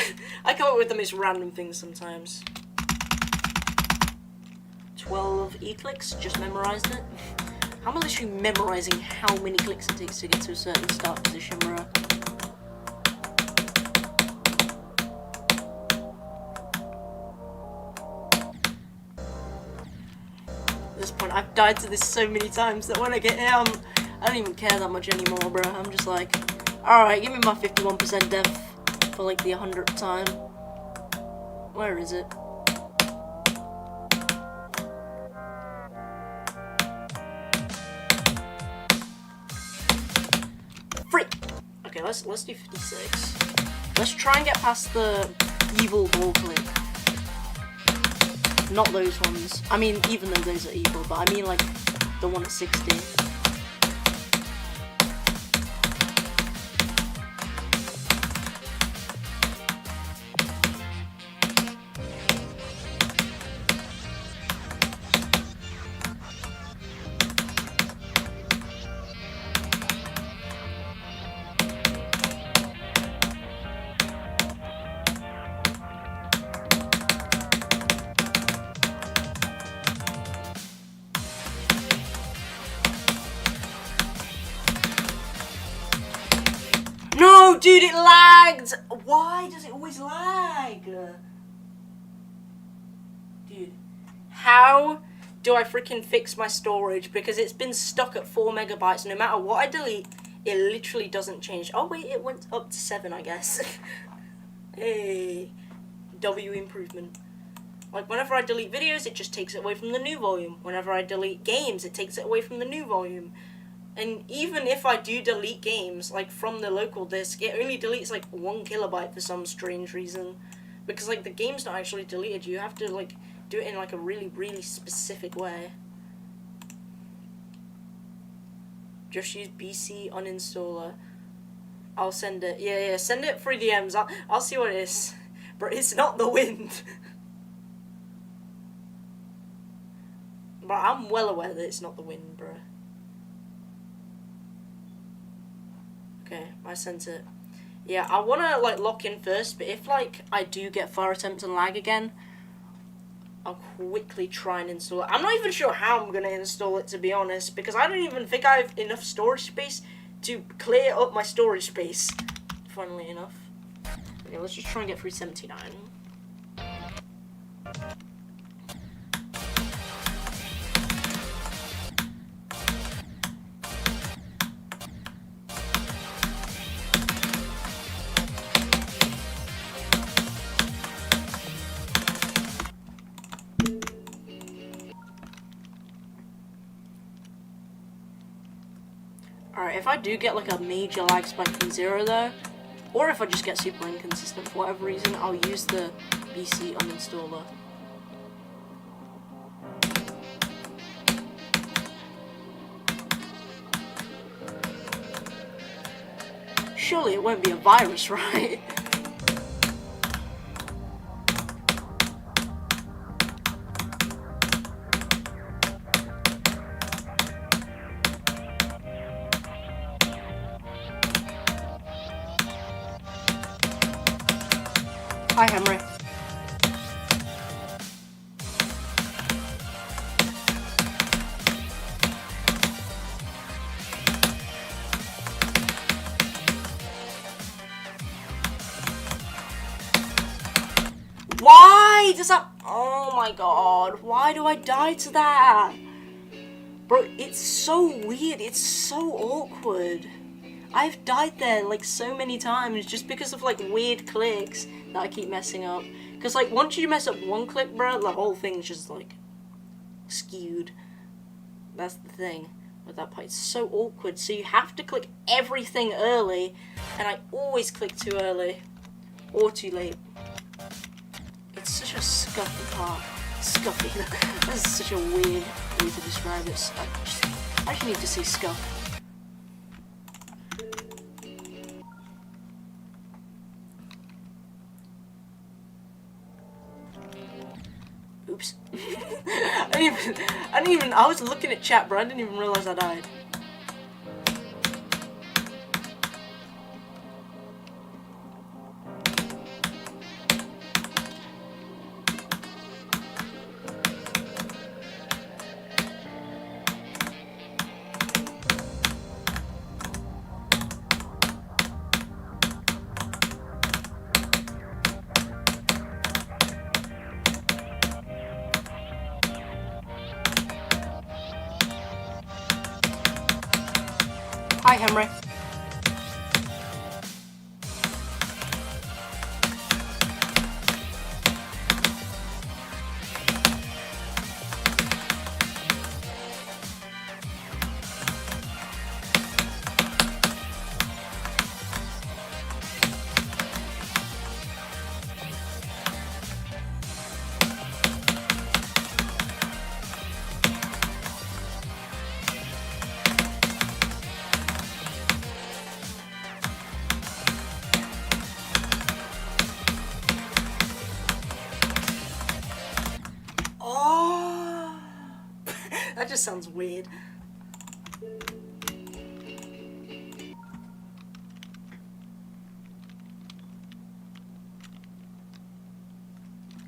I come up with the most random things sometimes. 12 E-clicks, just memorized it. How am I literally memorizing how many clicks it takes to get to a certain start position, bro? At this point, I've died to this so many times that when I get here, I don't even care that much anymore, bro. I'm just like, alright, give me my 51% death for like the 100th time. Where is it? Free! Okay, let's do 56. Let's try and get past the evil ball clip. Not those ones. I mean, even though those are evil, but I mean like the one at 60. dude, it lagged! Why does it always lag? Dude, how do I freaking fix my storage? Because it's been stuck at 4 megabytes. No matter what I delete, it literally doesn't change. Oh wait, it went up to 7, I guess. Hey, W improvement. Like, whenever I delete videos, it just takes it away from the new volume. Whenever I delete games, it takes it away from the new volume. And even if I do delete games, like, from the local disk, it only deletes, like, 1 kilobyte for some strange reason. Because, like, the game's not actually deleted. You have to, like, do it in, like, a really, really specific way. Just use BC uninstaller. I'll send it. Yeah, send it through DMs. I'll see what it is. But it's not the wind. But I'm well aware that it's not the wind, bro. Okay, I sent it. Yeah, I wanna, like, lock in first, but if, like, I do get fire attempts and lag again, I'll quickly try and install it. I'm not even sure how I'm gonna install it, to be honest, because I don't even think I have enough storage space to clear up my storage space, funnily enough. Okay, let's just try and get through 79. Alright, if I do get like a major lag spike from 0 though, or if I just get super inconsistent for whatever reason, I'll use the BC uninstaller. Surely it won't be a virus, right? Hi, Henry. Why does that... Oh my god, why do I die to that? Bro, it's so weird, it's so awkward. I've died there, like, so many times just because of, like, weird clicks that I keep messing up. Because, like, once you mess up one click, bro, the whole thing's just, like, skewed. That's the thing with that part. It's so awkward. So you have to click everything early, and I always click too early. Or too late. It's such a scuffy part. Scuffy. That's such a weird way to describe it. I just need to say scuff. Oops. I was looking at chat, bro. I didn't even realize I died. Hi, Henry. That just sounds weird.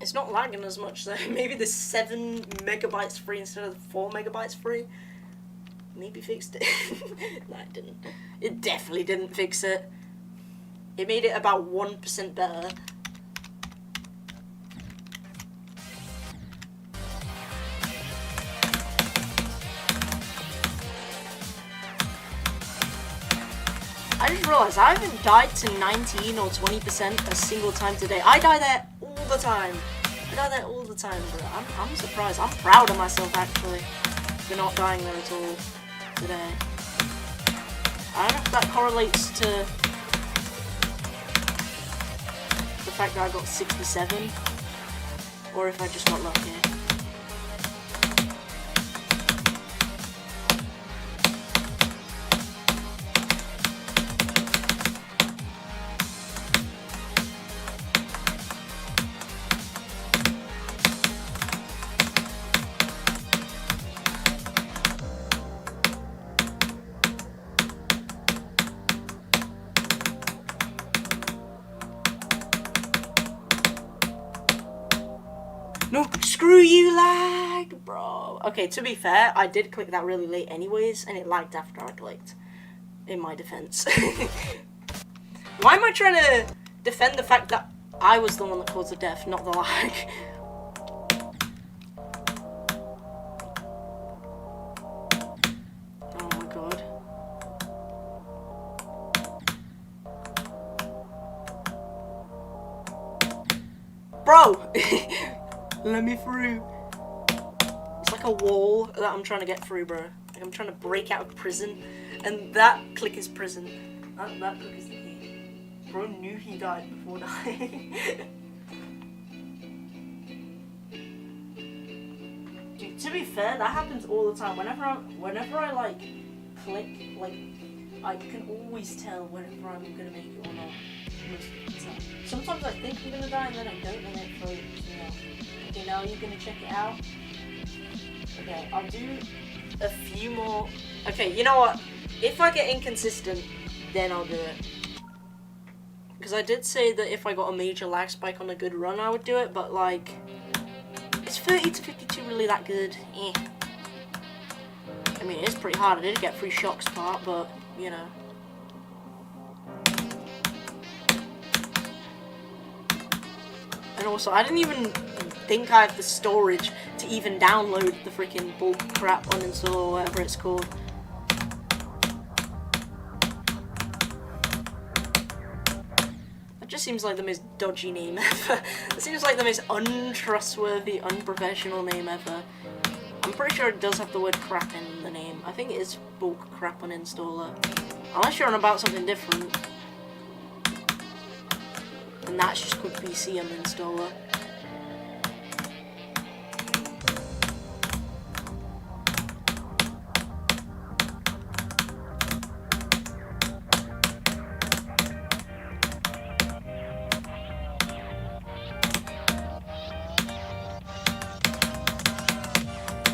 It's not lagging as much though. Maybe the 7 megabytes free instead of the 4 megabytes free. Maybe fixed it. No, it didn't. It definitely didn't fix it. It made it about 1% better. I just realized I haven't died to 19 or 20% a single time today. I die there all the time. I die there all the time, bro. I'm surprised. I'm proud of myself, actually, for not dying there at all today. I don't know if that correlates to the fact that I got 67, or if I just got lucky. No, screw you, lag, bro. Okay, to be fair, I did click that really late anyways, and it lagged after I clicked, in my defense. Why am I trying to defend the fact that I was the one that caused the death, not the lag? Oh my god. Bro! Let me through. It's like a wall that I'm trying to get through, bro. Like I'm trying to break out of prison, and that click is prison. That click is the key. Bro knew he died before dying. Dude, to be fair, that happens all the time. Whenever I like click, like I can always tell whether I'm gonna make it or not. Most of the time. Sometimes I think I'm gonna die and then I don't, and then it floats me out. Okay, now you're gonna check it out. Okay, I'll do a few more. Okay, you know what? If I get inconsistent, then I'll do it. Because I did say that if I got a major lag spike on a good run, I would do it, but like, is 30 to 52 really that good? Eh. I mean, it is pretty hard. I did get 3 shocks part, but, you know. And also, I didn't even think I have the storage to even download the freaking bulk crap uninstall or whatever it's called. That just seems like the most dodgy name ever. It seems like the most untrustworthy, unprofessional name ever. I'm pretty sure it does have the word crap in the name. I think it is bulk crap uninstaller. Unless you're on about something different. And that's just called PC uninstaller.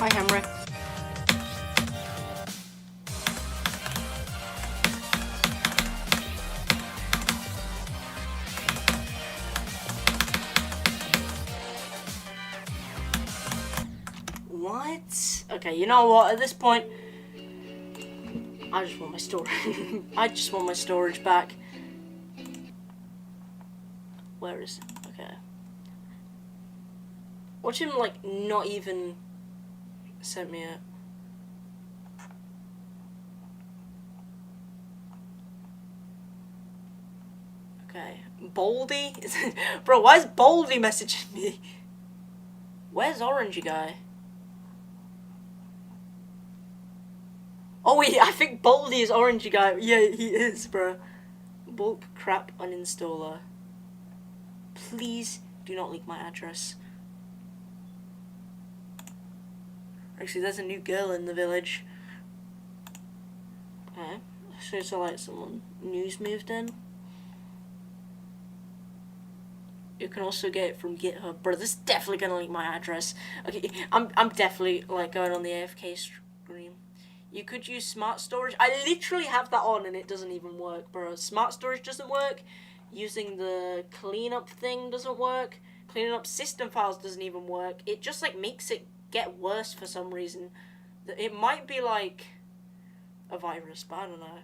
Hi, Henry. What? Okay, you know what? At this point, I just want my storage. I just want my storage back. Where is it? Okay. Watch him, like, not even sent me it. Okay. Baldy? Bro, why is Baldy messaging me? Where's Orangey guy? Oh wait, I think Baldy is Orangey guy. Yeah, he is, bro. Bulk crap uninstaller. Please do not leak my address. Actually, there's a new girl in the village. Okay. So like someone new's moved in. You can also get it from GitHub. Bro, this is definitely gonna leak my address. Okay, I'm definitely like going on the AFK stream. You could use smart storage. I literally have that on and it doesn't even work, bro. Smart storage doesn't work. Using the cleanup thing doesn't work. Cleaning up system files doesn't even work. It just like makes it get worse for some reason. It might be like a virus, but I don't know.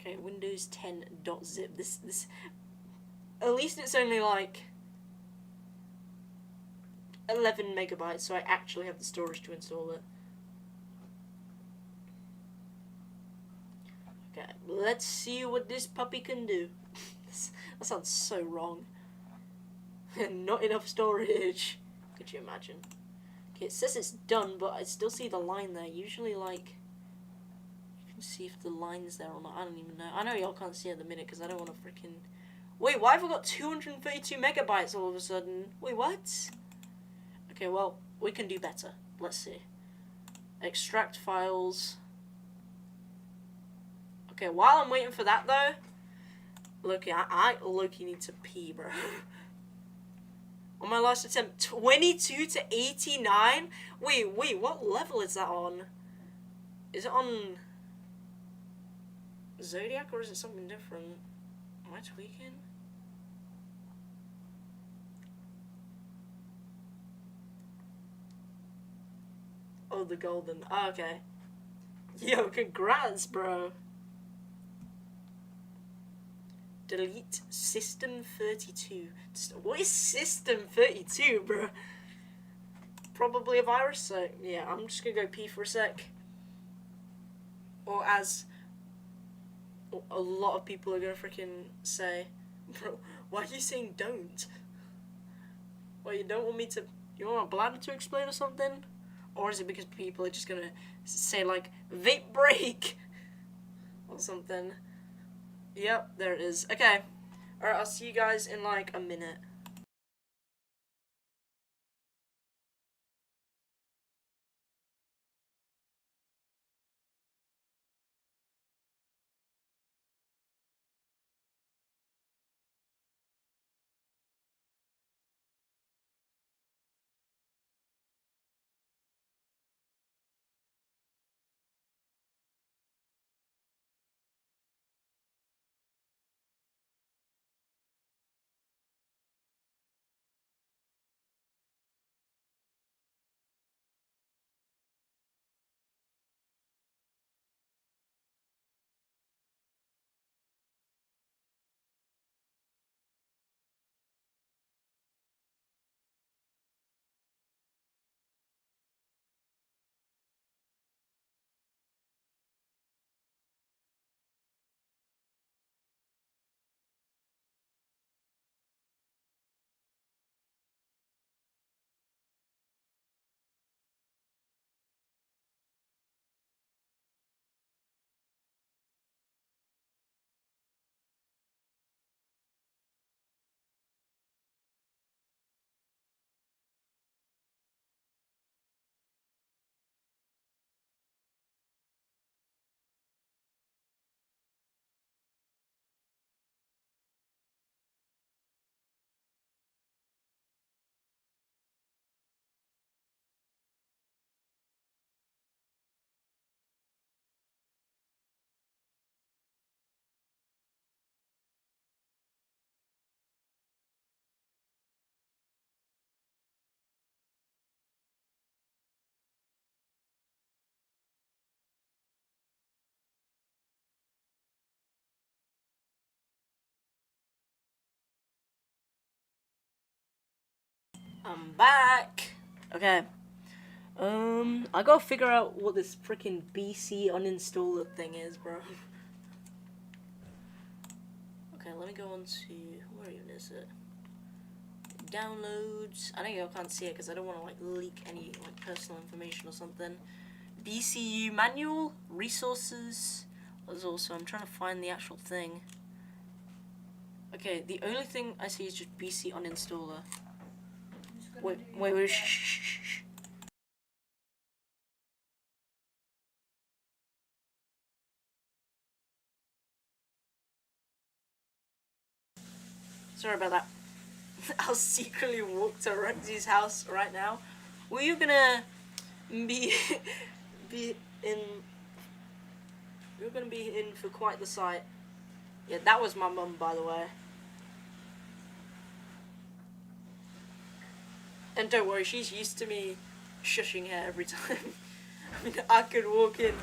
Okay, Windows 10.zip. This. At least it's only like 11 megabytes, so I actually have the storage to install it. Okay, let's see what this puppy can do. That sounds so wrong. Not enough storage. Could you imagine? Okay, it says it's done, but I still see the line there. Usually, like, you can see if the line's there or not. I don't even know. I know y'all can't see it at the minute because I don't want to freaking... Wait, why have I got 232 megabytes all of a sudden? Wait, what? Okay, well, we can do better. Let's see. Extract files. Okay, while I'm waiting for that, though, Loki, I Loki need to pee, bro. On my last attempt, 22 to 89? Wait, what level is that on? Is it on Zodiac or is it something different? Am I tweaking? Oh, the golden. Oh, okay. Yo, congrats, bro. Delete system 32. What is system 32, bro? Probably a virus, so yeah, I'm just gonna go pee for a sec. Or as a lot of people are gonna freaking say, bro, why are you saying don't? Well, you don't want me to, you want my bladder to explode or something? Or is it because people are just gonna say like, vape break? Or something. Yep, there it is. Okay. Alright, I'll see you guys in like a minute. I'm back. Okay. I gotta figure out what this freaking BC uninstaller thing is, bro. Okay, let me go on to, where even is it? Downloads. I know you can't see it because I don't want to like leak any like personal information or something. BCU manual, resources. There's also, I'm trying to find the actual thing. Okay, the only thing I see is just BC uninstaller. Wait, shh. Sorry about that. I'll secretly walk to Rexy's house right now. Were you gonna be in? You're gonna be in for quite the sight. Yeah, that was my mum, by the way. And don't worry, she's used to me shushing her every time. I mean, I could walk in.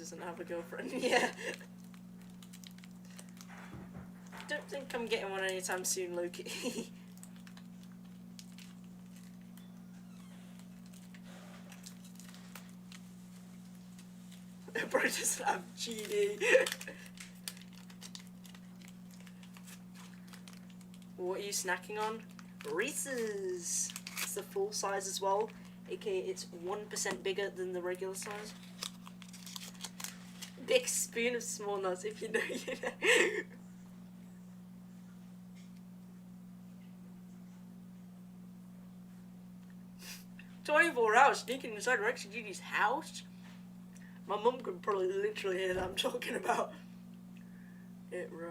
doesn't have a girlfriend. Yeah. Don't think I'm getting one anytime soon, Loki. Bro doesn't have GD. What are you snacking on? Reese's. It's the full size as well, aka it's 1% bigger than the regular size. Big spoon of small nuts, if you know, you know. 24 hours sneaking inside Rexy Judy's house? My mum could probably literally hear that I'm talking about it, bro.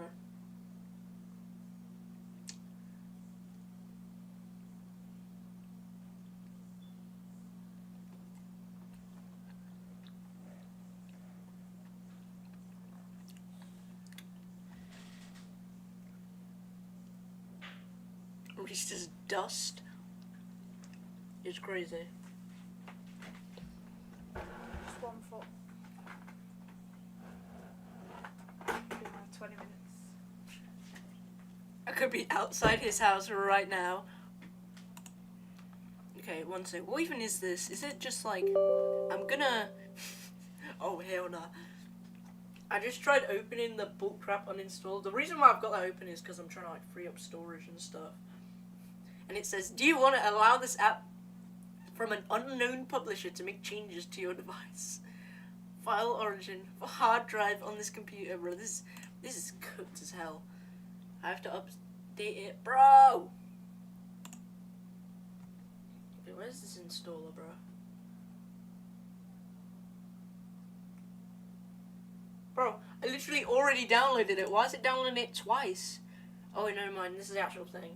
Reese's dust is crazy. Just 1 foot. Been there 20 minutes. I could be outside his house right now. Okay, one sec. What even is this? Is it just like... I'm gonna... Oh, hell nah. I just tried opening the bulk crap uninstalled. The reason why I've got that open is because I'm trying to like free up storage and stuff. And it says, do you want to allow this app from an unknown publisher to make changes to your device? File origin for hard drive on this computer, bro. This is cooked as hell. I have to update it, bro. Okay, where's this installer, bro? Bro, I literally already downloaded it. Why is it downloading it twice? Oh, never mind. This is the actual thing.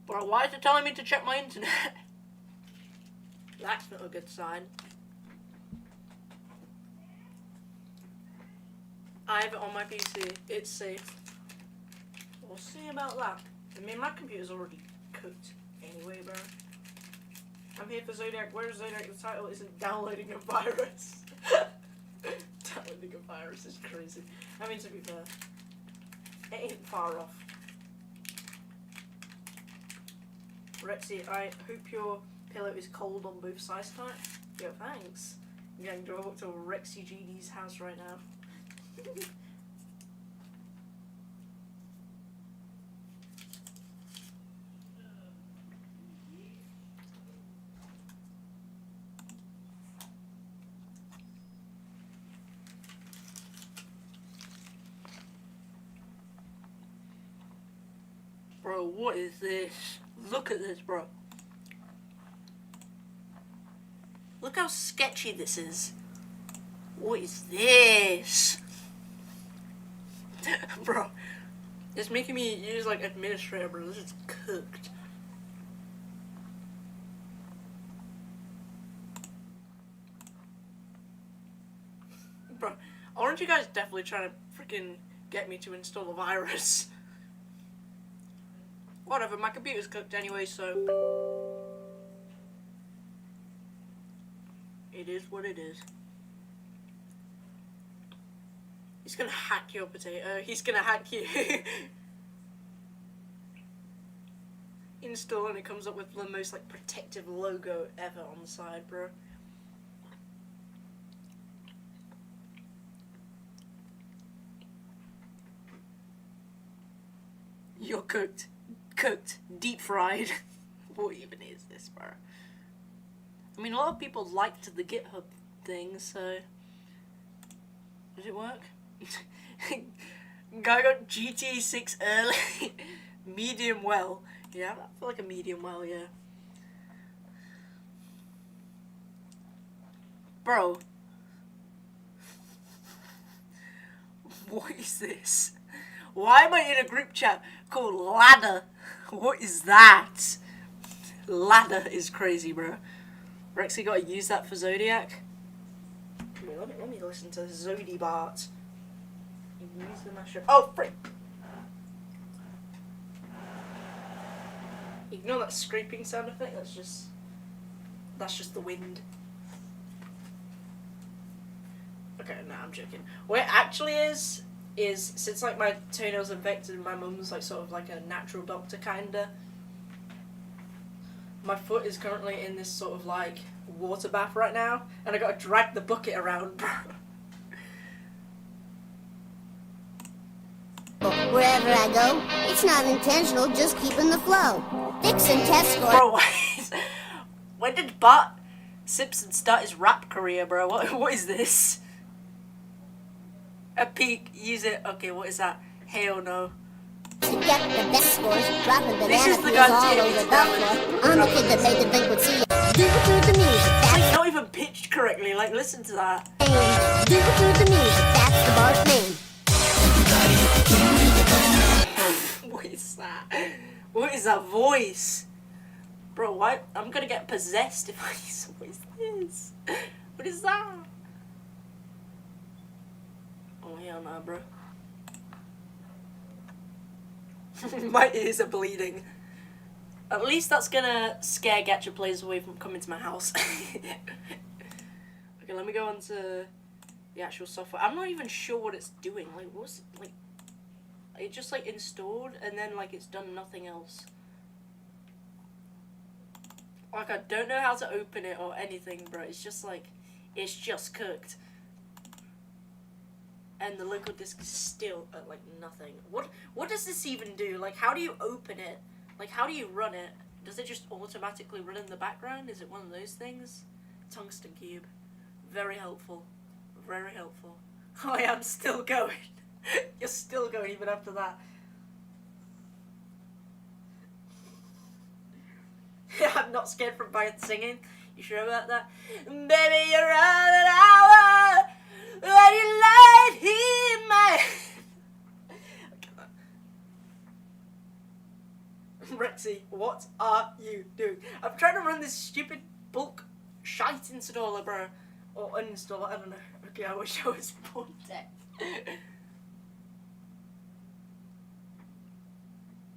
Bro, why is it telling me to check my internet? That's not a good sign. I have it on my PC. It's safe. We'll see about that. I mean, my computer's already cooked anyway, bro. I'm here for Zodiac. Where's Zodiac? The title isn't downloading a virus. Downloading a virus is crazy. I mean, to be fair, it ain't far off. Rexy, I hope your pillow is cold on both sides tonight. Yo, thanks. I'm going to go to Rexy GD's house right now. Bro, what is this? Look at this, bro. Look how sketchy this is. What is this? Bro, it's making me use like administrator, bro. This is cooked. Bro, aren't you guys definitely trying to freaking get me to install a virus? Whatever, my computer's cooked anyway, so... It is what it is. He's gonna hack your potato. He's gonna hack you. Install and it comes up with the most like protective logo ever on the side, bro. You're cooked. Cooked. Deep fried. What even is this, bro? I mean, a lot of people liked the GitHub thing, so... Does it work? Guy got GTA 6 early. Medium well. Yeah, I feel like a medium well, yeah. Bro. What is this? Why am I in a group chat called Ladder? What is that? Ladder is crazy, bro. Rexy gotta use that for Zodiac. Wait, let want me to listen to Zodiac. Use the mashup. Oh, frick! Ignore that scraping sound effect. That's just the wind. Okay, no, I'm joking. What it actually is since like my toenails infected, my mum's like sort of like a natural doctor kinda. My foot is currently in this sort of like water bath right now, and I gotta drag the bucket around, bro. Wherever I go, it's not intentional, just keeping the flow. Fixing test scores. Bro, when did Bart Simpson start his rap career, bro? What is this? A peak, use it. Okay, what is that? Hell no. To get the best scores, dropping This is banana the peels all goddamn over the talent. floor. I'm the kid that made the big would see it. Do it through the music, It's like that's not even pitched correctly. Like, listen to that. the name. Do it through the music, that's the bar's name. What is that? What is that voice? Bro, why? I'm gonna get possessed if I use. What is this? What is that? Oh, hell no, bro. My ears are bleeding. At least that's gonna scare Gacha players away from coming to my house. Okay, let me go on to the actual software. I'm not even sure what it's doing. Like, what's it, like? It just like installed and then like it's done nothing else. Like, I don't know how to open it or anything, bro. It's just like, it's just cooked. And the local disk is still at like nothing. What does this even do? Like, how do you open it? Like, how do you run it? Does it just automatically run in the background? Is it one of those things? Tungsten cube. Very helpful. Very helpful. I am still going. You're still going even after that. I'm not scared from bad singing. You sure about that? Baby, you're on an hour when you light in my... Rexy, what are you doing? I'm trying to run this stupid bulk shite installer, bro. Or uninstaller, I don't know. Okay, I wish I was more dead.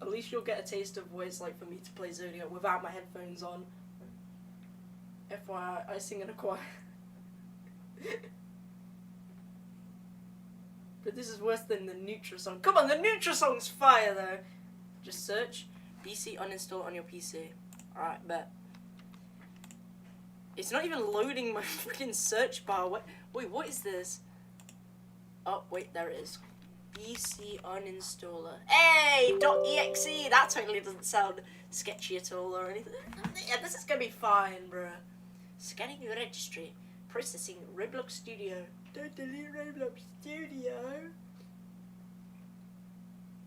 At least you'll get a taste of what it's like for me to play Zodiac without my headphones on. FYI, I sing in a choir. But this is worse than the Nutra song. Come on, the Nutra song's fire though. Just search BC uninstall on your PC. Alright, bet. It's not even loading my freaking search bar. Wait, what is this? Oh, wait, there it is. BC uninstaller. Hey, .exe. That totally doesn't sound sketchy at all or anything. Yeah, this is gonna be fine, bruh. Scanning your registry. Processing Roblox Studio. Don't delete Roblox Studio.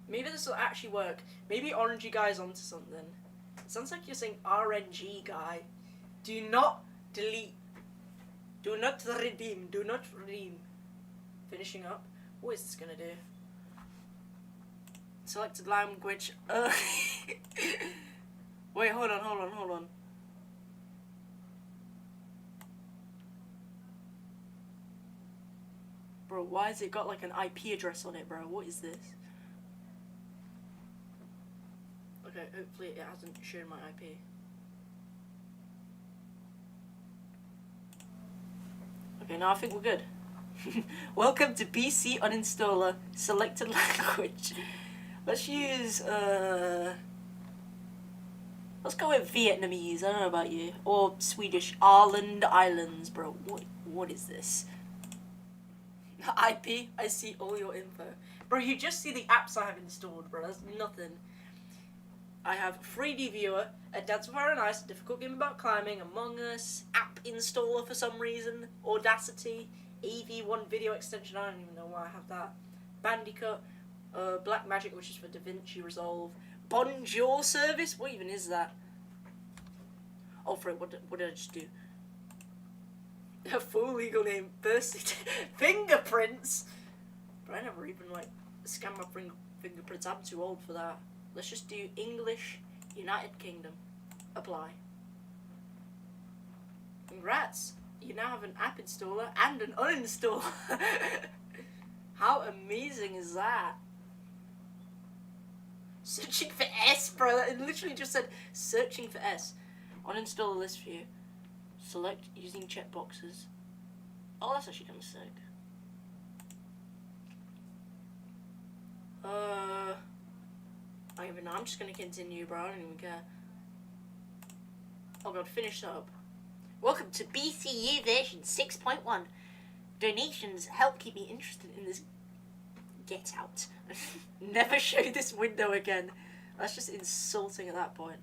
Maybe this will actually work. Maybe Orangey Guy's onto something. It sounds like you're saying RNG Guy. Do not delete. Do not redeem. Do not redeem. Finishing up. What is this gonna do? Selected language. Wait, hold on. Bro, why has it got like an IP address on it, bro? What is this? Okay, hopefully it hasn't shared my IP. Okay, now I think we're good. Welcome to BC uninstaller. Selected language. Let's use let's go with Vietnamese. I don't know about you. Or Swedish. Ireland Islands, bro. What is this? IP. I see all your info. Bro, you just see the apps I have installed, bro. That's nothing. I have 3D Viewer, a Dance with Fire and Ice, a difficult game about climbing, Among Us, app installer for some reason, Audacity, AV1 video extension, I don't even know why I have that, Bandicoot, Black Magic, which is for DaVinci Resolve, Bonjour service, what even is that? Oh, frick, what did I just do? A full legal name, birth fingerprints! But I never even, like, scanned my fingerprints, I'm too old for that. Let's just do English, United Kingdom. Apply. Congrats. you now have an app installer and an uninstaller. How amazing is that? Searching for S, bro. It literally just said searching for S. Uninstall a list view. Select using checkboxes. Oh, that's actually kind of sick. I don't even know. I'm just gonna continue, bro. I don't even care. Oh god, finish up. Welcome to BCU version 6.1. Donations help keep me interested in this. Get out. Never show this window again. That's just insulting at that point.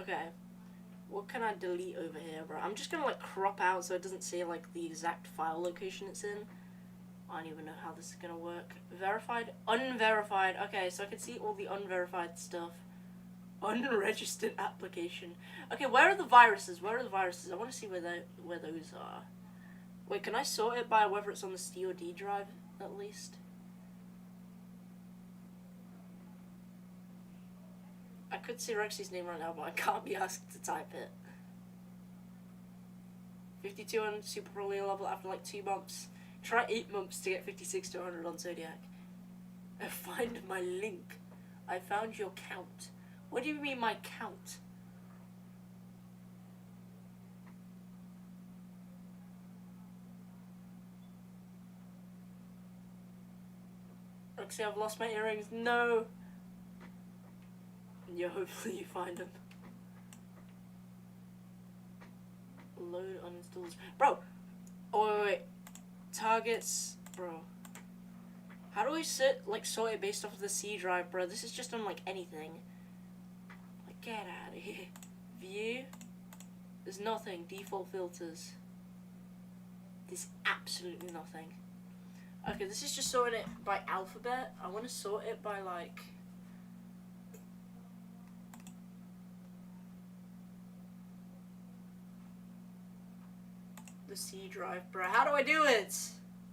Okay. What can I delete over here, bro? I'm just gonna like crop out so it doesn't say like the exact file location it's in. I don't even know how this is gonna work. Verified, unverified. Okay, so I can see all the unverified stuff. Unregistered application. Okay, where are the viruses? Where are the viruses? I want to see where those are. Wait, can I sort it by whether it's on the C or D drive at least? I could see Rexy's name right now, but I can't be asked to type it. 52 on Super Pro level after like 2 months. Try 8 months to get 56 to 100 on Zodiac. Find my link. I found your count. What do you mean my count? Rexy, I've lost my earrings. No. Yeah, hopefully you find them. Load uninstalls. Bro! Oh, wait. Targets. Bro. How do I sort it based off of the C drive, bro? This is just on, like, anything. Like, get out of here. View. There's nothing. Default filters. There's absolutely nothing. Okay, this is just sorting it by alphabet. I want to sort it by, like... the C drive, bro. How do I do it?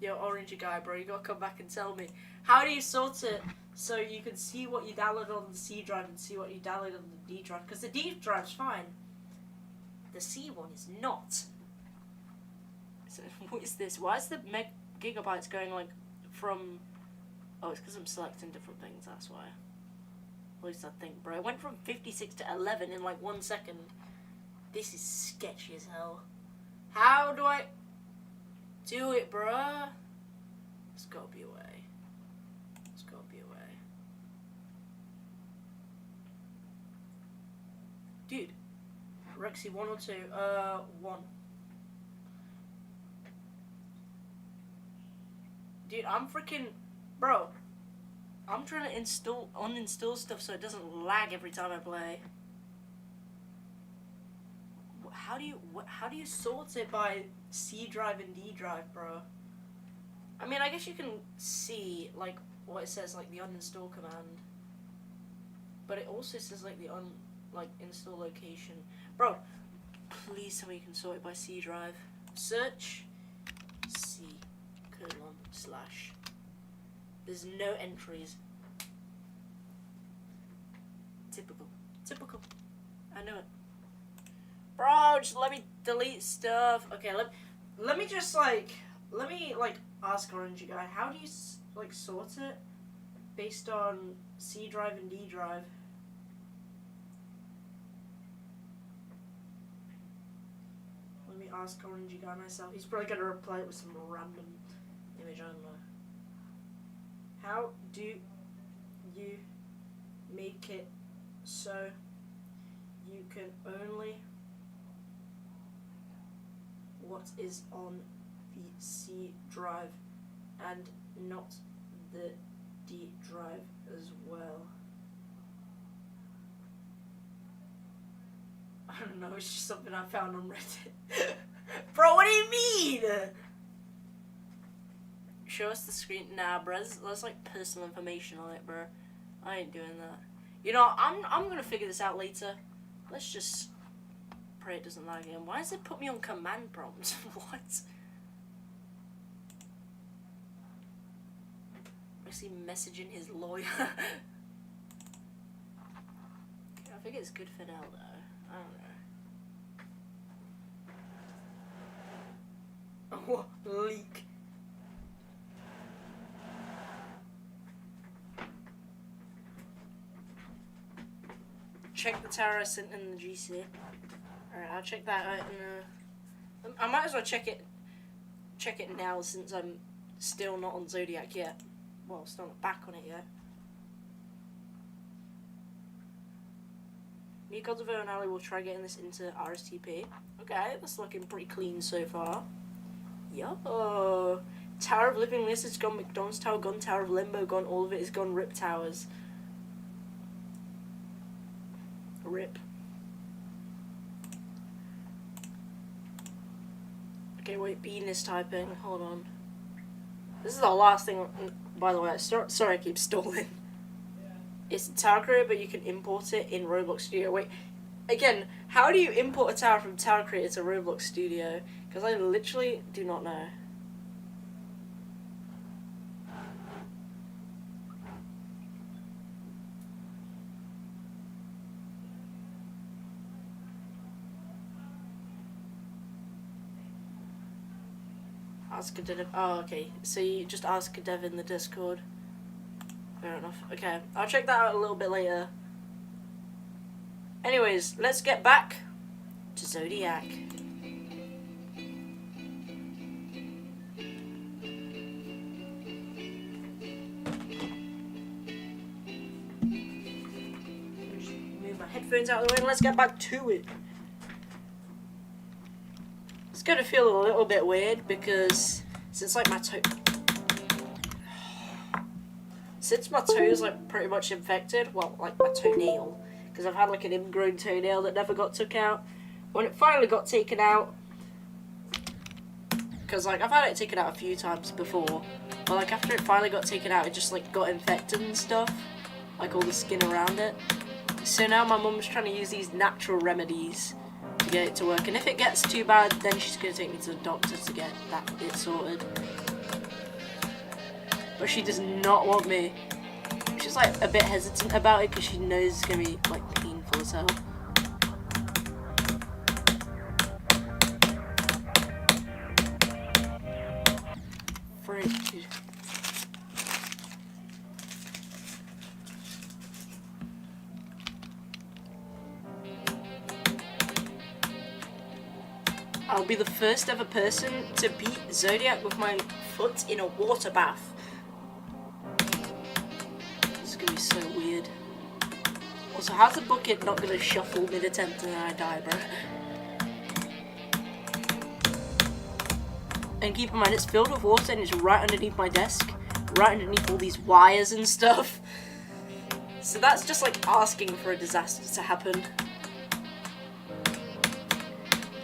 Yo, orangey guy, bro, you gotta come back and tell me. How do you sort it so you can see what you downloaded on the C drive and see what you downloaded on the D drive? Because the D drive's fine. The C one is not. So, what is this? Why is the gigabytes going, like, from... Oh, it's because I'm selecting different things, that's why. At least I think, bro. It went from 56 to 11 in, like, 1 second. This is sketchy as hell. How do I do it, bruh? There's gotta be a way. There's gotta be a way. Dude. Rexy, 1 or 2? 1. Dude, I'm freaking... Bro. I'm trying to uninstall stuff so it doesn't lag every time I play. How do you sort it by C drive and D drive, bro? I mean, I guess you can see like what it says, like the uninstall command, but it also says like the install location, bro. Please tell me you can sort it by C drive. Search C : /. There's no entries. Typical. I know it. Bro, just let me delete stuff. Okay, let me just ask Orangey guy, how do you like sort it based on C drive and D drive? Let me ask Orangey guy myself. He's probably gonna reply with some random image. I don't know. How do you make it so you can only what is on the C drive and not the D drive as well? I don't know, it's just something I found on Reddit. Bro, what do you mean? Show us the screen. Nah, bro, there's like personal information on it, bro. I ain't doing that. You know, I'm gonna figure this out later. Let's just pray it doesn't lag again. Why does it put me on command prompts? What? I see messaging his lawyer. think it's good for now, though. I don't know. Oh, leak. Check the tower I sent in the GC. Alright, I'll check that out in I might as well check it now since I'm still not on Zodiac yet. Well, still not back on it yet. Me, Godzilla, and Ali will try getting this into RSTP. Okay, that's looking pretty clean so far. Yo! Tower of Living Lizards gone, McDonald's Tower gone, Tower of Limbo gone, all of it is gone, Rip Towers. Rip. Okay, wait, Bean is typing, hold on. This is the last thing, by the way, sorry I keep stalling. It's Tower Creator, but you can import it in Roblox Studio. Wait, again, how do you import a tower from Tower Creator to Roblox Studio? Because I literally do not know. Ask a dev. Oh, okay. So you just ask a dev in the Discord. Fair enough. Okay, I'll check that out a little bit later. Anyways, let's get back to Zodiac. Just move my headphones out of the way and let's get back to it. It's gonna feel a little bit weird because since like my toe's like pretty much infected, well, like my toenail, because I've had like an ingrown toenail that never got took out. When it finally got taken out, because like I've had it taken out a few times before, but like after it finally got taken out, it just like got infected and stuff, like all the skin around it. So now my mum's trying to use these natural remedies to get it to work, and if it gets too bad, then she's gonna take me to the doctor to get it sorted. But she does not want me. She's like a bit hesitant about it because she knows it's gonna be like painful as hell. Freak, dude. I'll be the first ever person to beat Zodiac with my foot in a water bath. It's gonna be so weird. Also, how's the bucket not gonna shuffle mid-attempt and then I die, bro? And keep in mind, it's filled with water and it's right underneath my desk. Right underneath all these wires and stuff. So that's just like asking for a disaster to happen.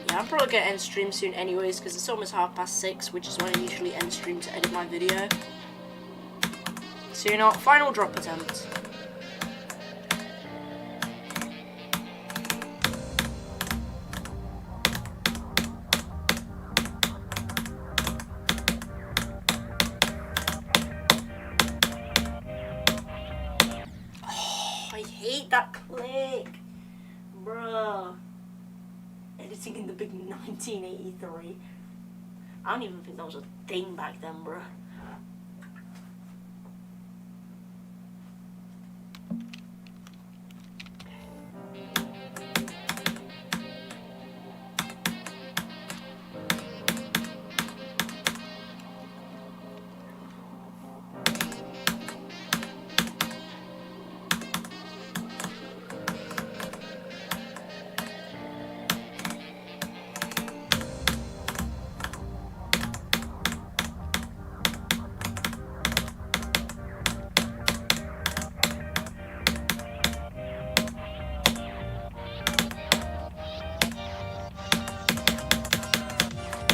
Yeah, I'm probably gonna end stream soon anyways, because it's almost 6:30, which is when I usually end stream to edit my video. So you know what, final drop attempt. Oh, I hate that click, bruh. Editing in the big 1983. I don't even think that was a thing back then, bro.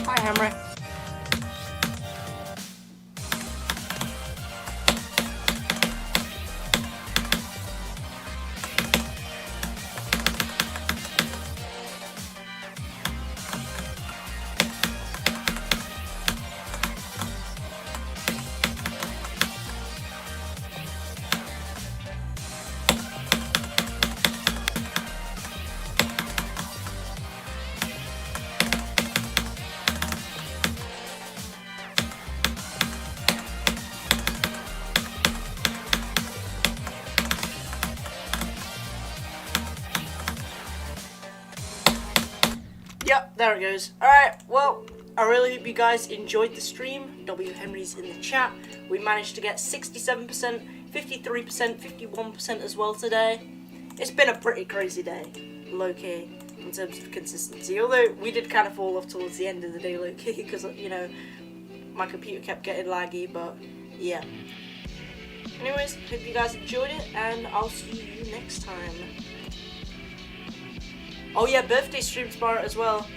Hi, Hammer. Yep, there it goes. Alright, well, I really hope you guys enjoyed the stream. W. Henry's in the chat. We managed to get 67%, 53%, 51% as well today. It's been a pretty crazy day, low-key, in terms of consistency. Although, we did kind of fall off towards the end of the day, low-key, because, you know, my computer kept getting laggy, but, yeah. Anyways, hope you guys enjoyed it, and I'll see you next time. Oh yeah, birthday stream tomorrow as well.